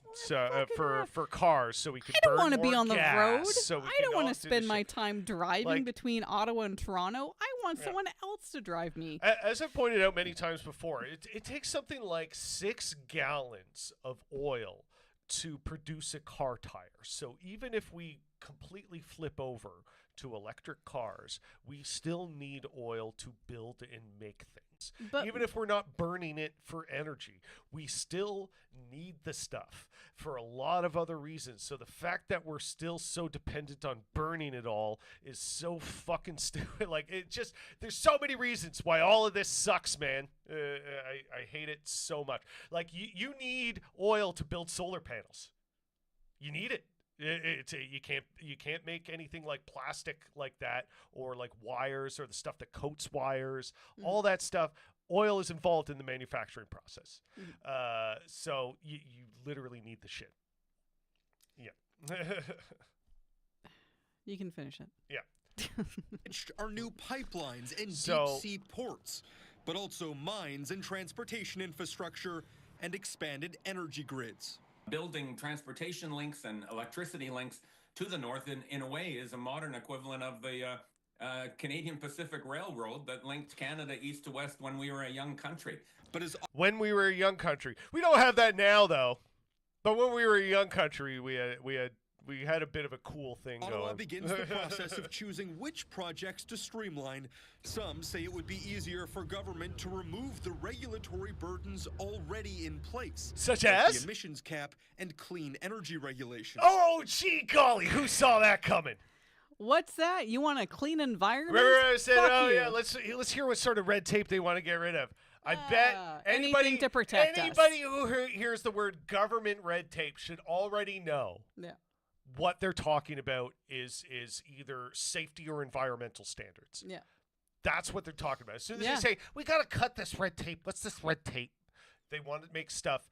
for cars, so we can. I don't want want to be on the road. So I don't want to spend my time driving between Ottawa and Toronto. I want someone else to drive me. As I've pointed out many times before, it takes something like 6 gallons of oil to produce a car tire. So even if we completely flip over to electric cars, we still need oil to build and make things. But even if we're not burning it for energy, we still need the stuff for a lot of other reasons. So the fact that we're still so dependent on burning it all is so fucking stupid. Like, there's so many reasons why all of this sucks, man. I hate it so much. Like, you need oil to build solar panels. You need it. You can't make anything like plastic like that, or like wires, or the stuff that coats wires. All that stuff, oil is involved in the manufacturing process. So you literally need the shit. Yeah. you can finish it. Yeah. Are new pipelines and So- deep-sea ports, but also mines and transportation infrastructure and expanded energy grids. Building transportation links and electricity links to the north in a way is a modern equivalent of the Canadian Pacific Railroad that linked Canada east to west when we were a young country. But as When we were a young country, we don't have that now though. But when we were a young country, we had a bit of a cool thing Ottawa going. begins the process of choosing which projects to streamline. Some say it would be easier for government to remove the regulatory burdens already in place, Such like as? the emissions cap and clean energy regulations. Oh, gee golly, who saw that coming? What's that? You want a clean environment? Remember I said, Fuck oh you. yeah, let's hear what sort of red tape they want to get rid of. I bet anybody anything to protect us. anybody who hears the word government red tape should already know Yeah. what they're talking about is either safety or environmental standards. Yeah. That's what they're talking about. As soon as Yeah. they say, we got to cut this red tape, what's this red tape? They want to make stuff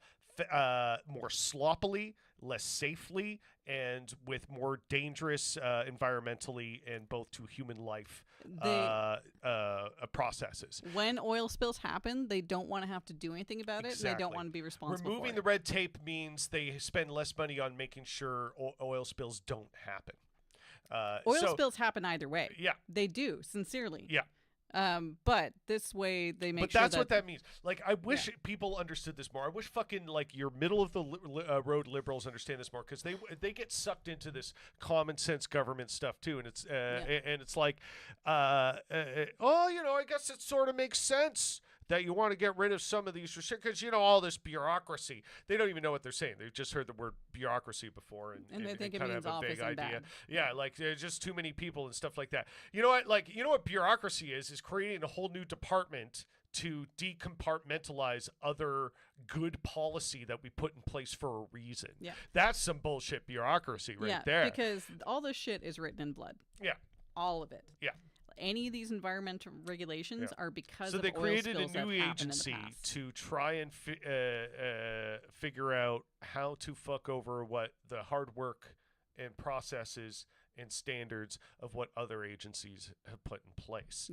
more sloppily, less safely, and with more dangerous environmentally and both to human life processes. When oil spills happen, they don't want to have to do anything about it, and they don't Exactly. want to be responsible Removing for the it. red tape means they spend less money on making sure oil spills don't happen. Oil so- spills happen either way. Yeah. They do, sincerely. Yeah. But this way they make But sure that's that what that means. Like, I wish people understood this more. I wish fucking like your middle of the road liberals understand this more, because they get sucked into this common sense government stuff too, and it's and it's like, I guess it sort of makes sense that you want to get rid of some of these restrictions, because all this bureaucracy. They don't even know what they're saying. They've just heard the word bureaucracy before, and they think it kind means of have a office vague and idea. bad. Yeah, like there's just too many people and stuff like that. You know what? Like, you know what bureaucracy is creating a whole new department to decompartmentalize other good policy that we put in place for a reason. Yeah. That's some bullshit bureaucracy right yeah, there. because all this shit is written in blood. Yeah. All of it. Yeah. Any of these environmental regulations are because So of they oil created spills a that new have happened in the agency past. to try and figure out how to fuck over what the hard work and processes and standards of what other agencies have put in place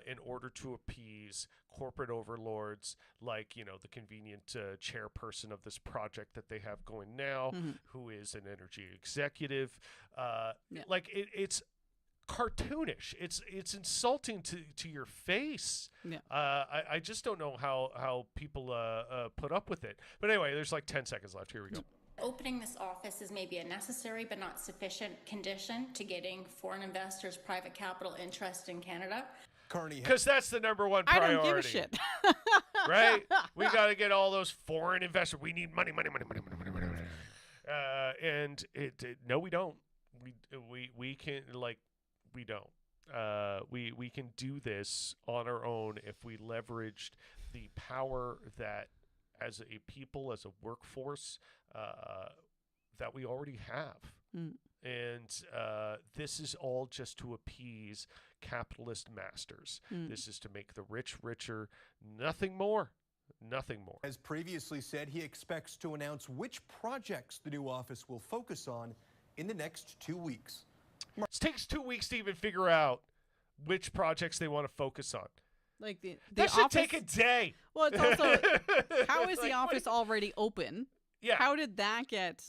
in order to appease corporate overlords like, the convenient chairperson of this project that they have going now, who is an energy executive. It's cartoonish. It's insulting to your face. I just don't know how people put up with it. But anyway, there's like 10 seconds left. Here we go. Opening this office is maybe a necessary but not sufficient condition to getting foreign investors, private capital interest in Canada. Because that's the number one priority. I don't give a shit. Right? We got to get all those foreign investors. We need money. And no, we don't. We can we don't. We can do this on our own if we leveraged the power that, as a people, as a workforce, that we already have. And this is all just to appease capitalist masters. This is to make the rich richer. Nothing more. Nothing more. As previously said, he expects to announce which projects the new office will focus on in the next 2 weeks. It takes 2 weeks to even figure out which projects they want to focus on. Like the that should office, take a day. Well, it's also, how is the office already open? Yeah. How did that get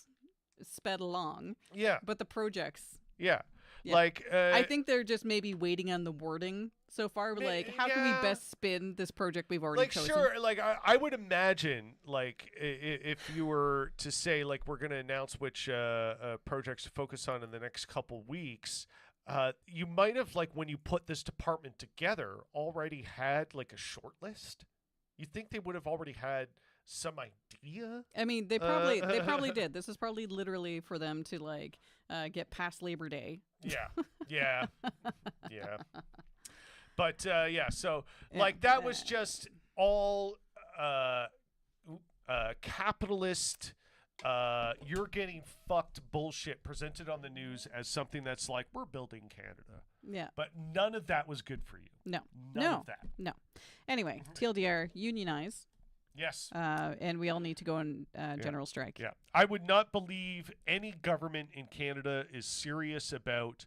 sped along? Yeah. But the projects. Yeah. Like, I think they're just maybe waiting on the wording so far. Like, how can we best spin this project we've already chosen? Sure. Like, I would imagine, like, if you were to say, like, we're going to announce which projects to focus on in the next couple weeks, you might have, like, when you put this department together, already had, like, a short list. You think they would have already had some idea? I mean, they probably did. This is probably literally for them to, like, get past Labor Day. Yeah. But so like that was just all capitalist you're getting fucked bullshit presented on the news as something that's like, we're building Canada. Yeah. But none of that was good for you. None of that. No. Anyway, TLDR, unionize. Yes. And we all need to go on general strike. Yeah. I would not believe any government in Canada is serious about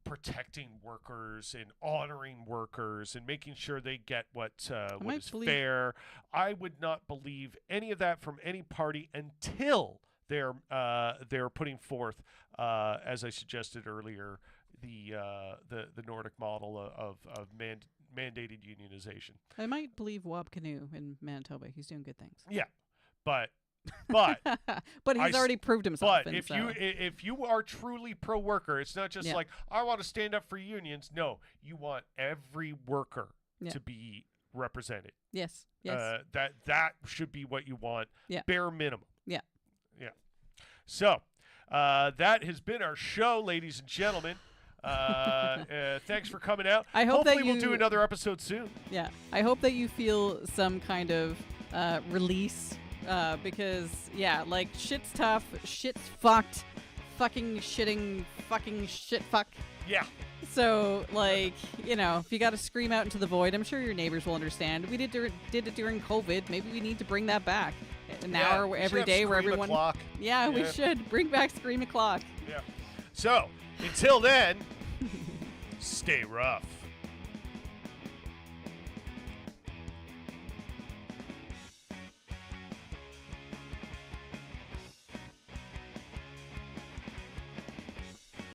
protecting workers and honoring workers and making sure they get what is fair. I would not believe any of that from any party until they're putting forth, as I suggested earlier, the Nordic model of mandated unionization. I might believe Wab Kinew in Manitoba. He's doing good things. Yeah, but but he's already proved himself. But if you are truly pro worker, it's not just like, I want to stand up for unions. No, you want every worker to be represented. Yes. That should be what you want. Yeah. Bare minimum. Yeah. So that has been our show, ladies and gentlemen. Thanks for coming out. Hopefully we'll do another episode soon. Yeah. I hope that you feel some kind of release. Because, like, shit's tough, shit's fucked, fucking shitting, fucking shit fuck. Yeah. So, like, if you got to scream out into the void, I'm sure your neighbors will understand. We did it during COVID. Maybe we need to bring that back. An hour every day where everyone... Yeah, we should. Bring back Scream O'Clock. Yeah. So, until then, stay rough.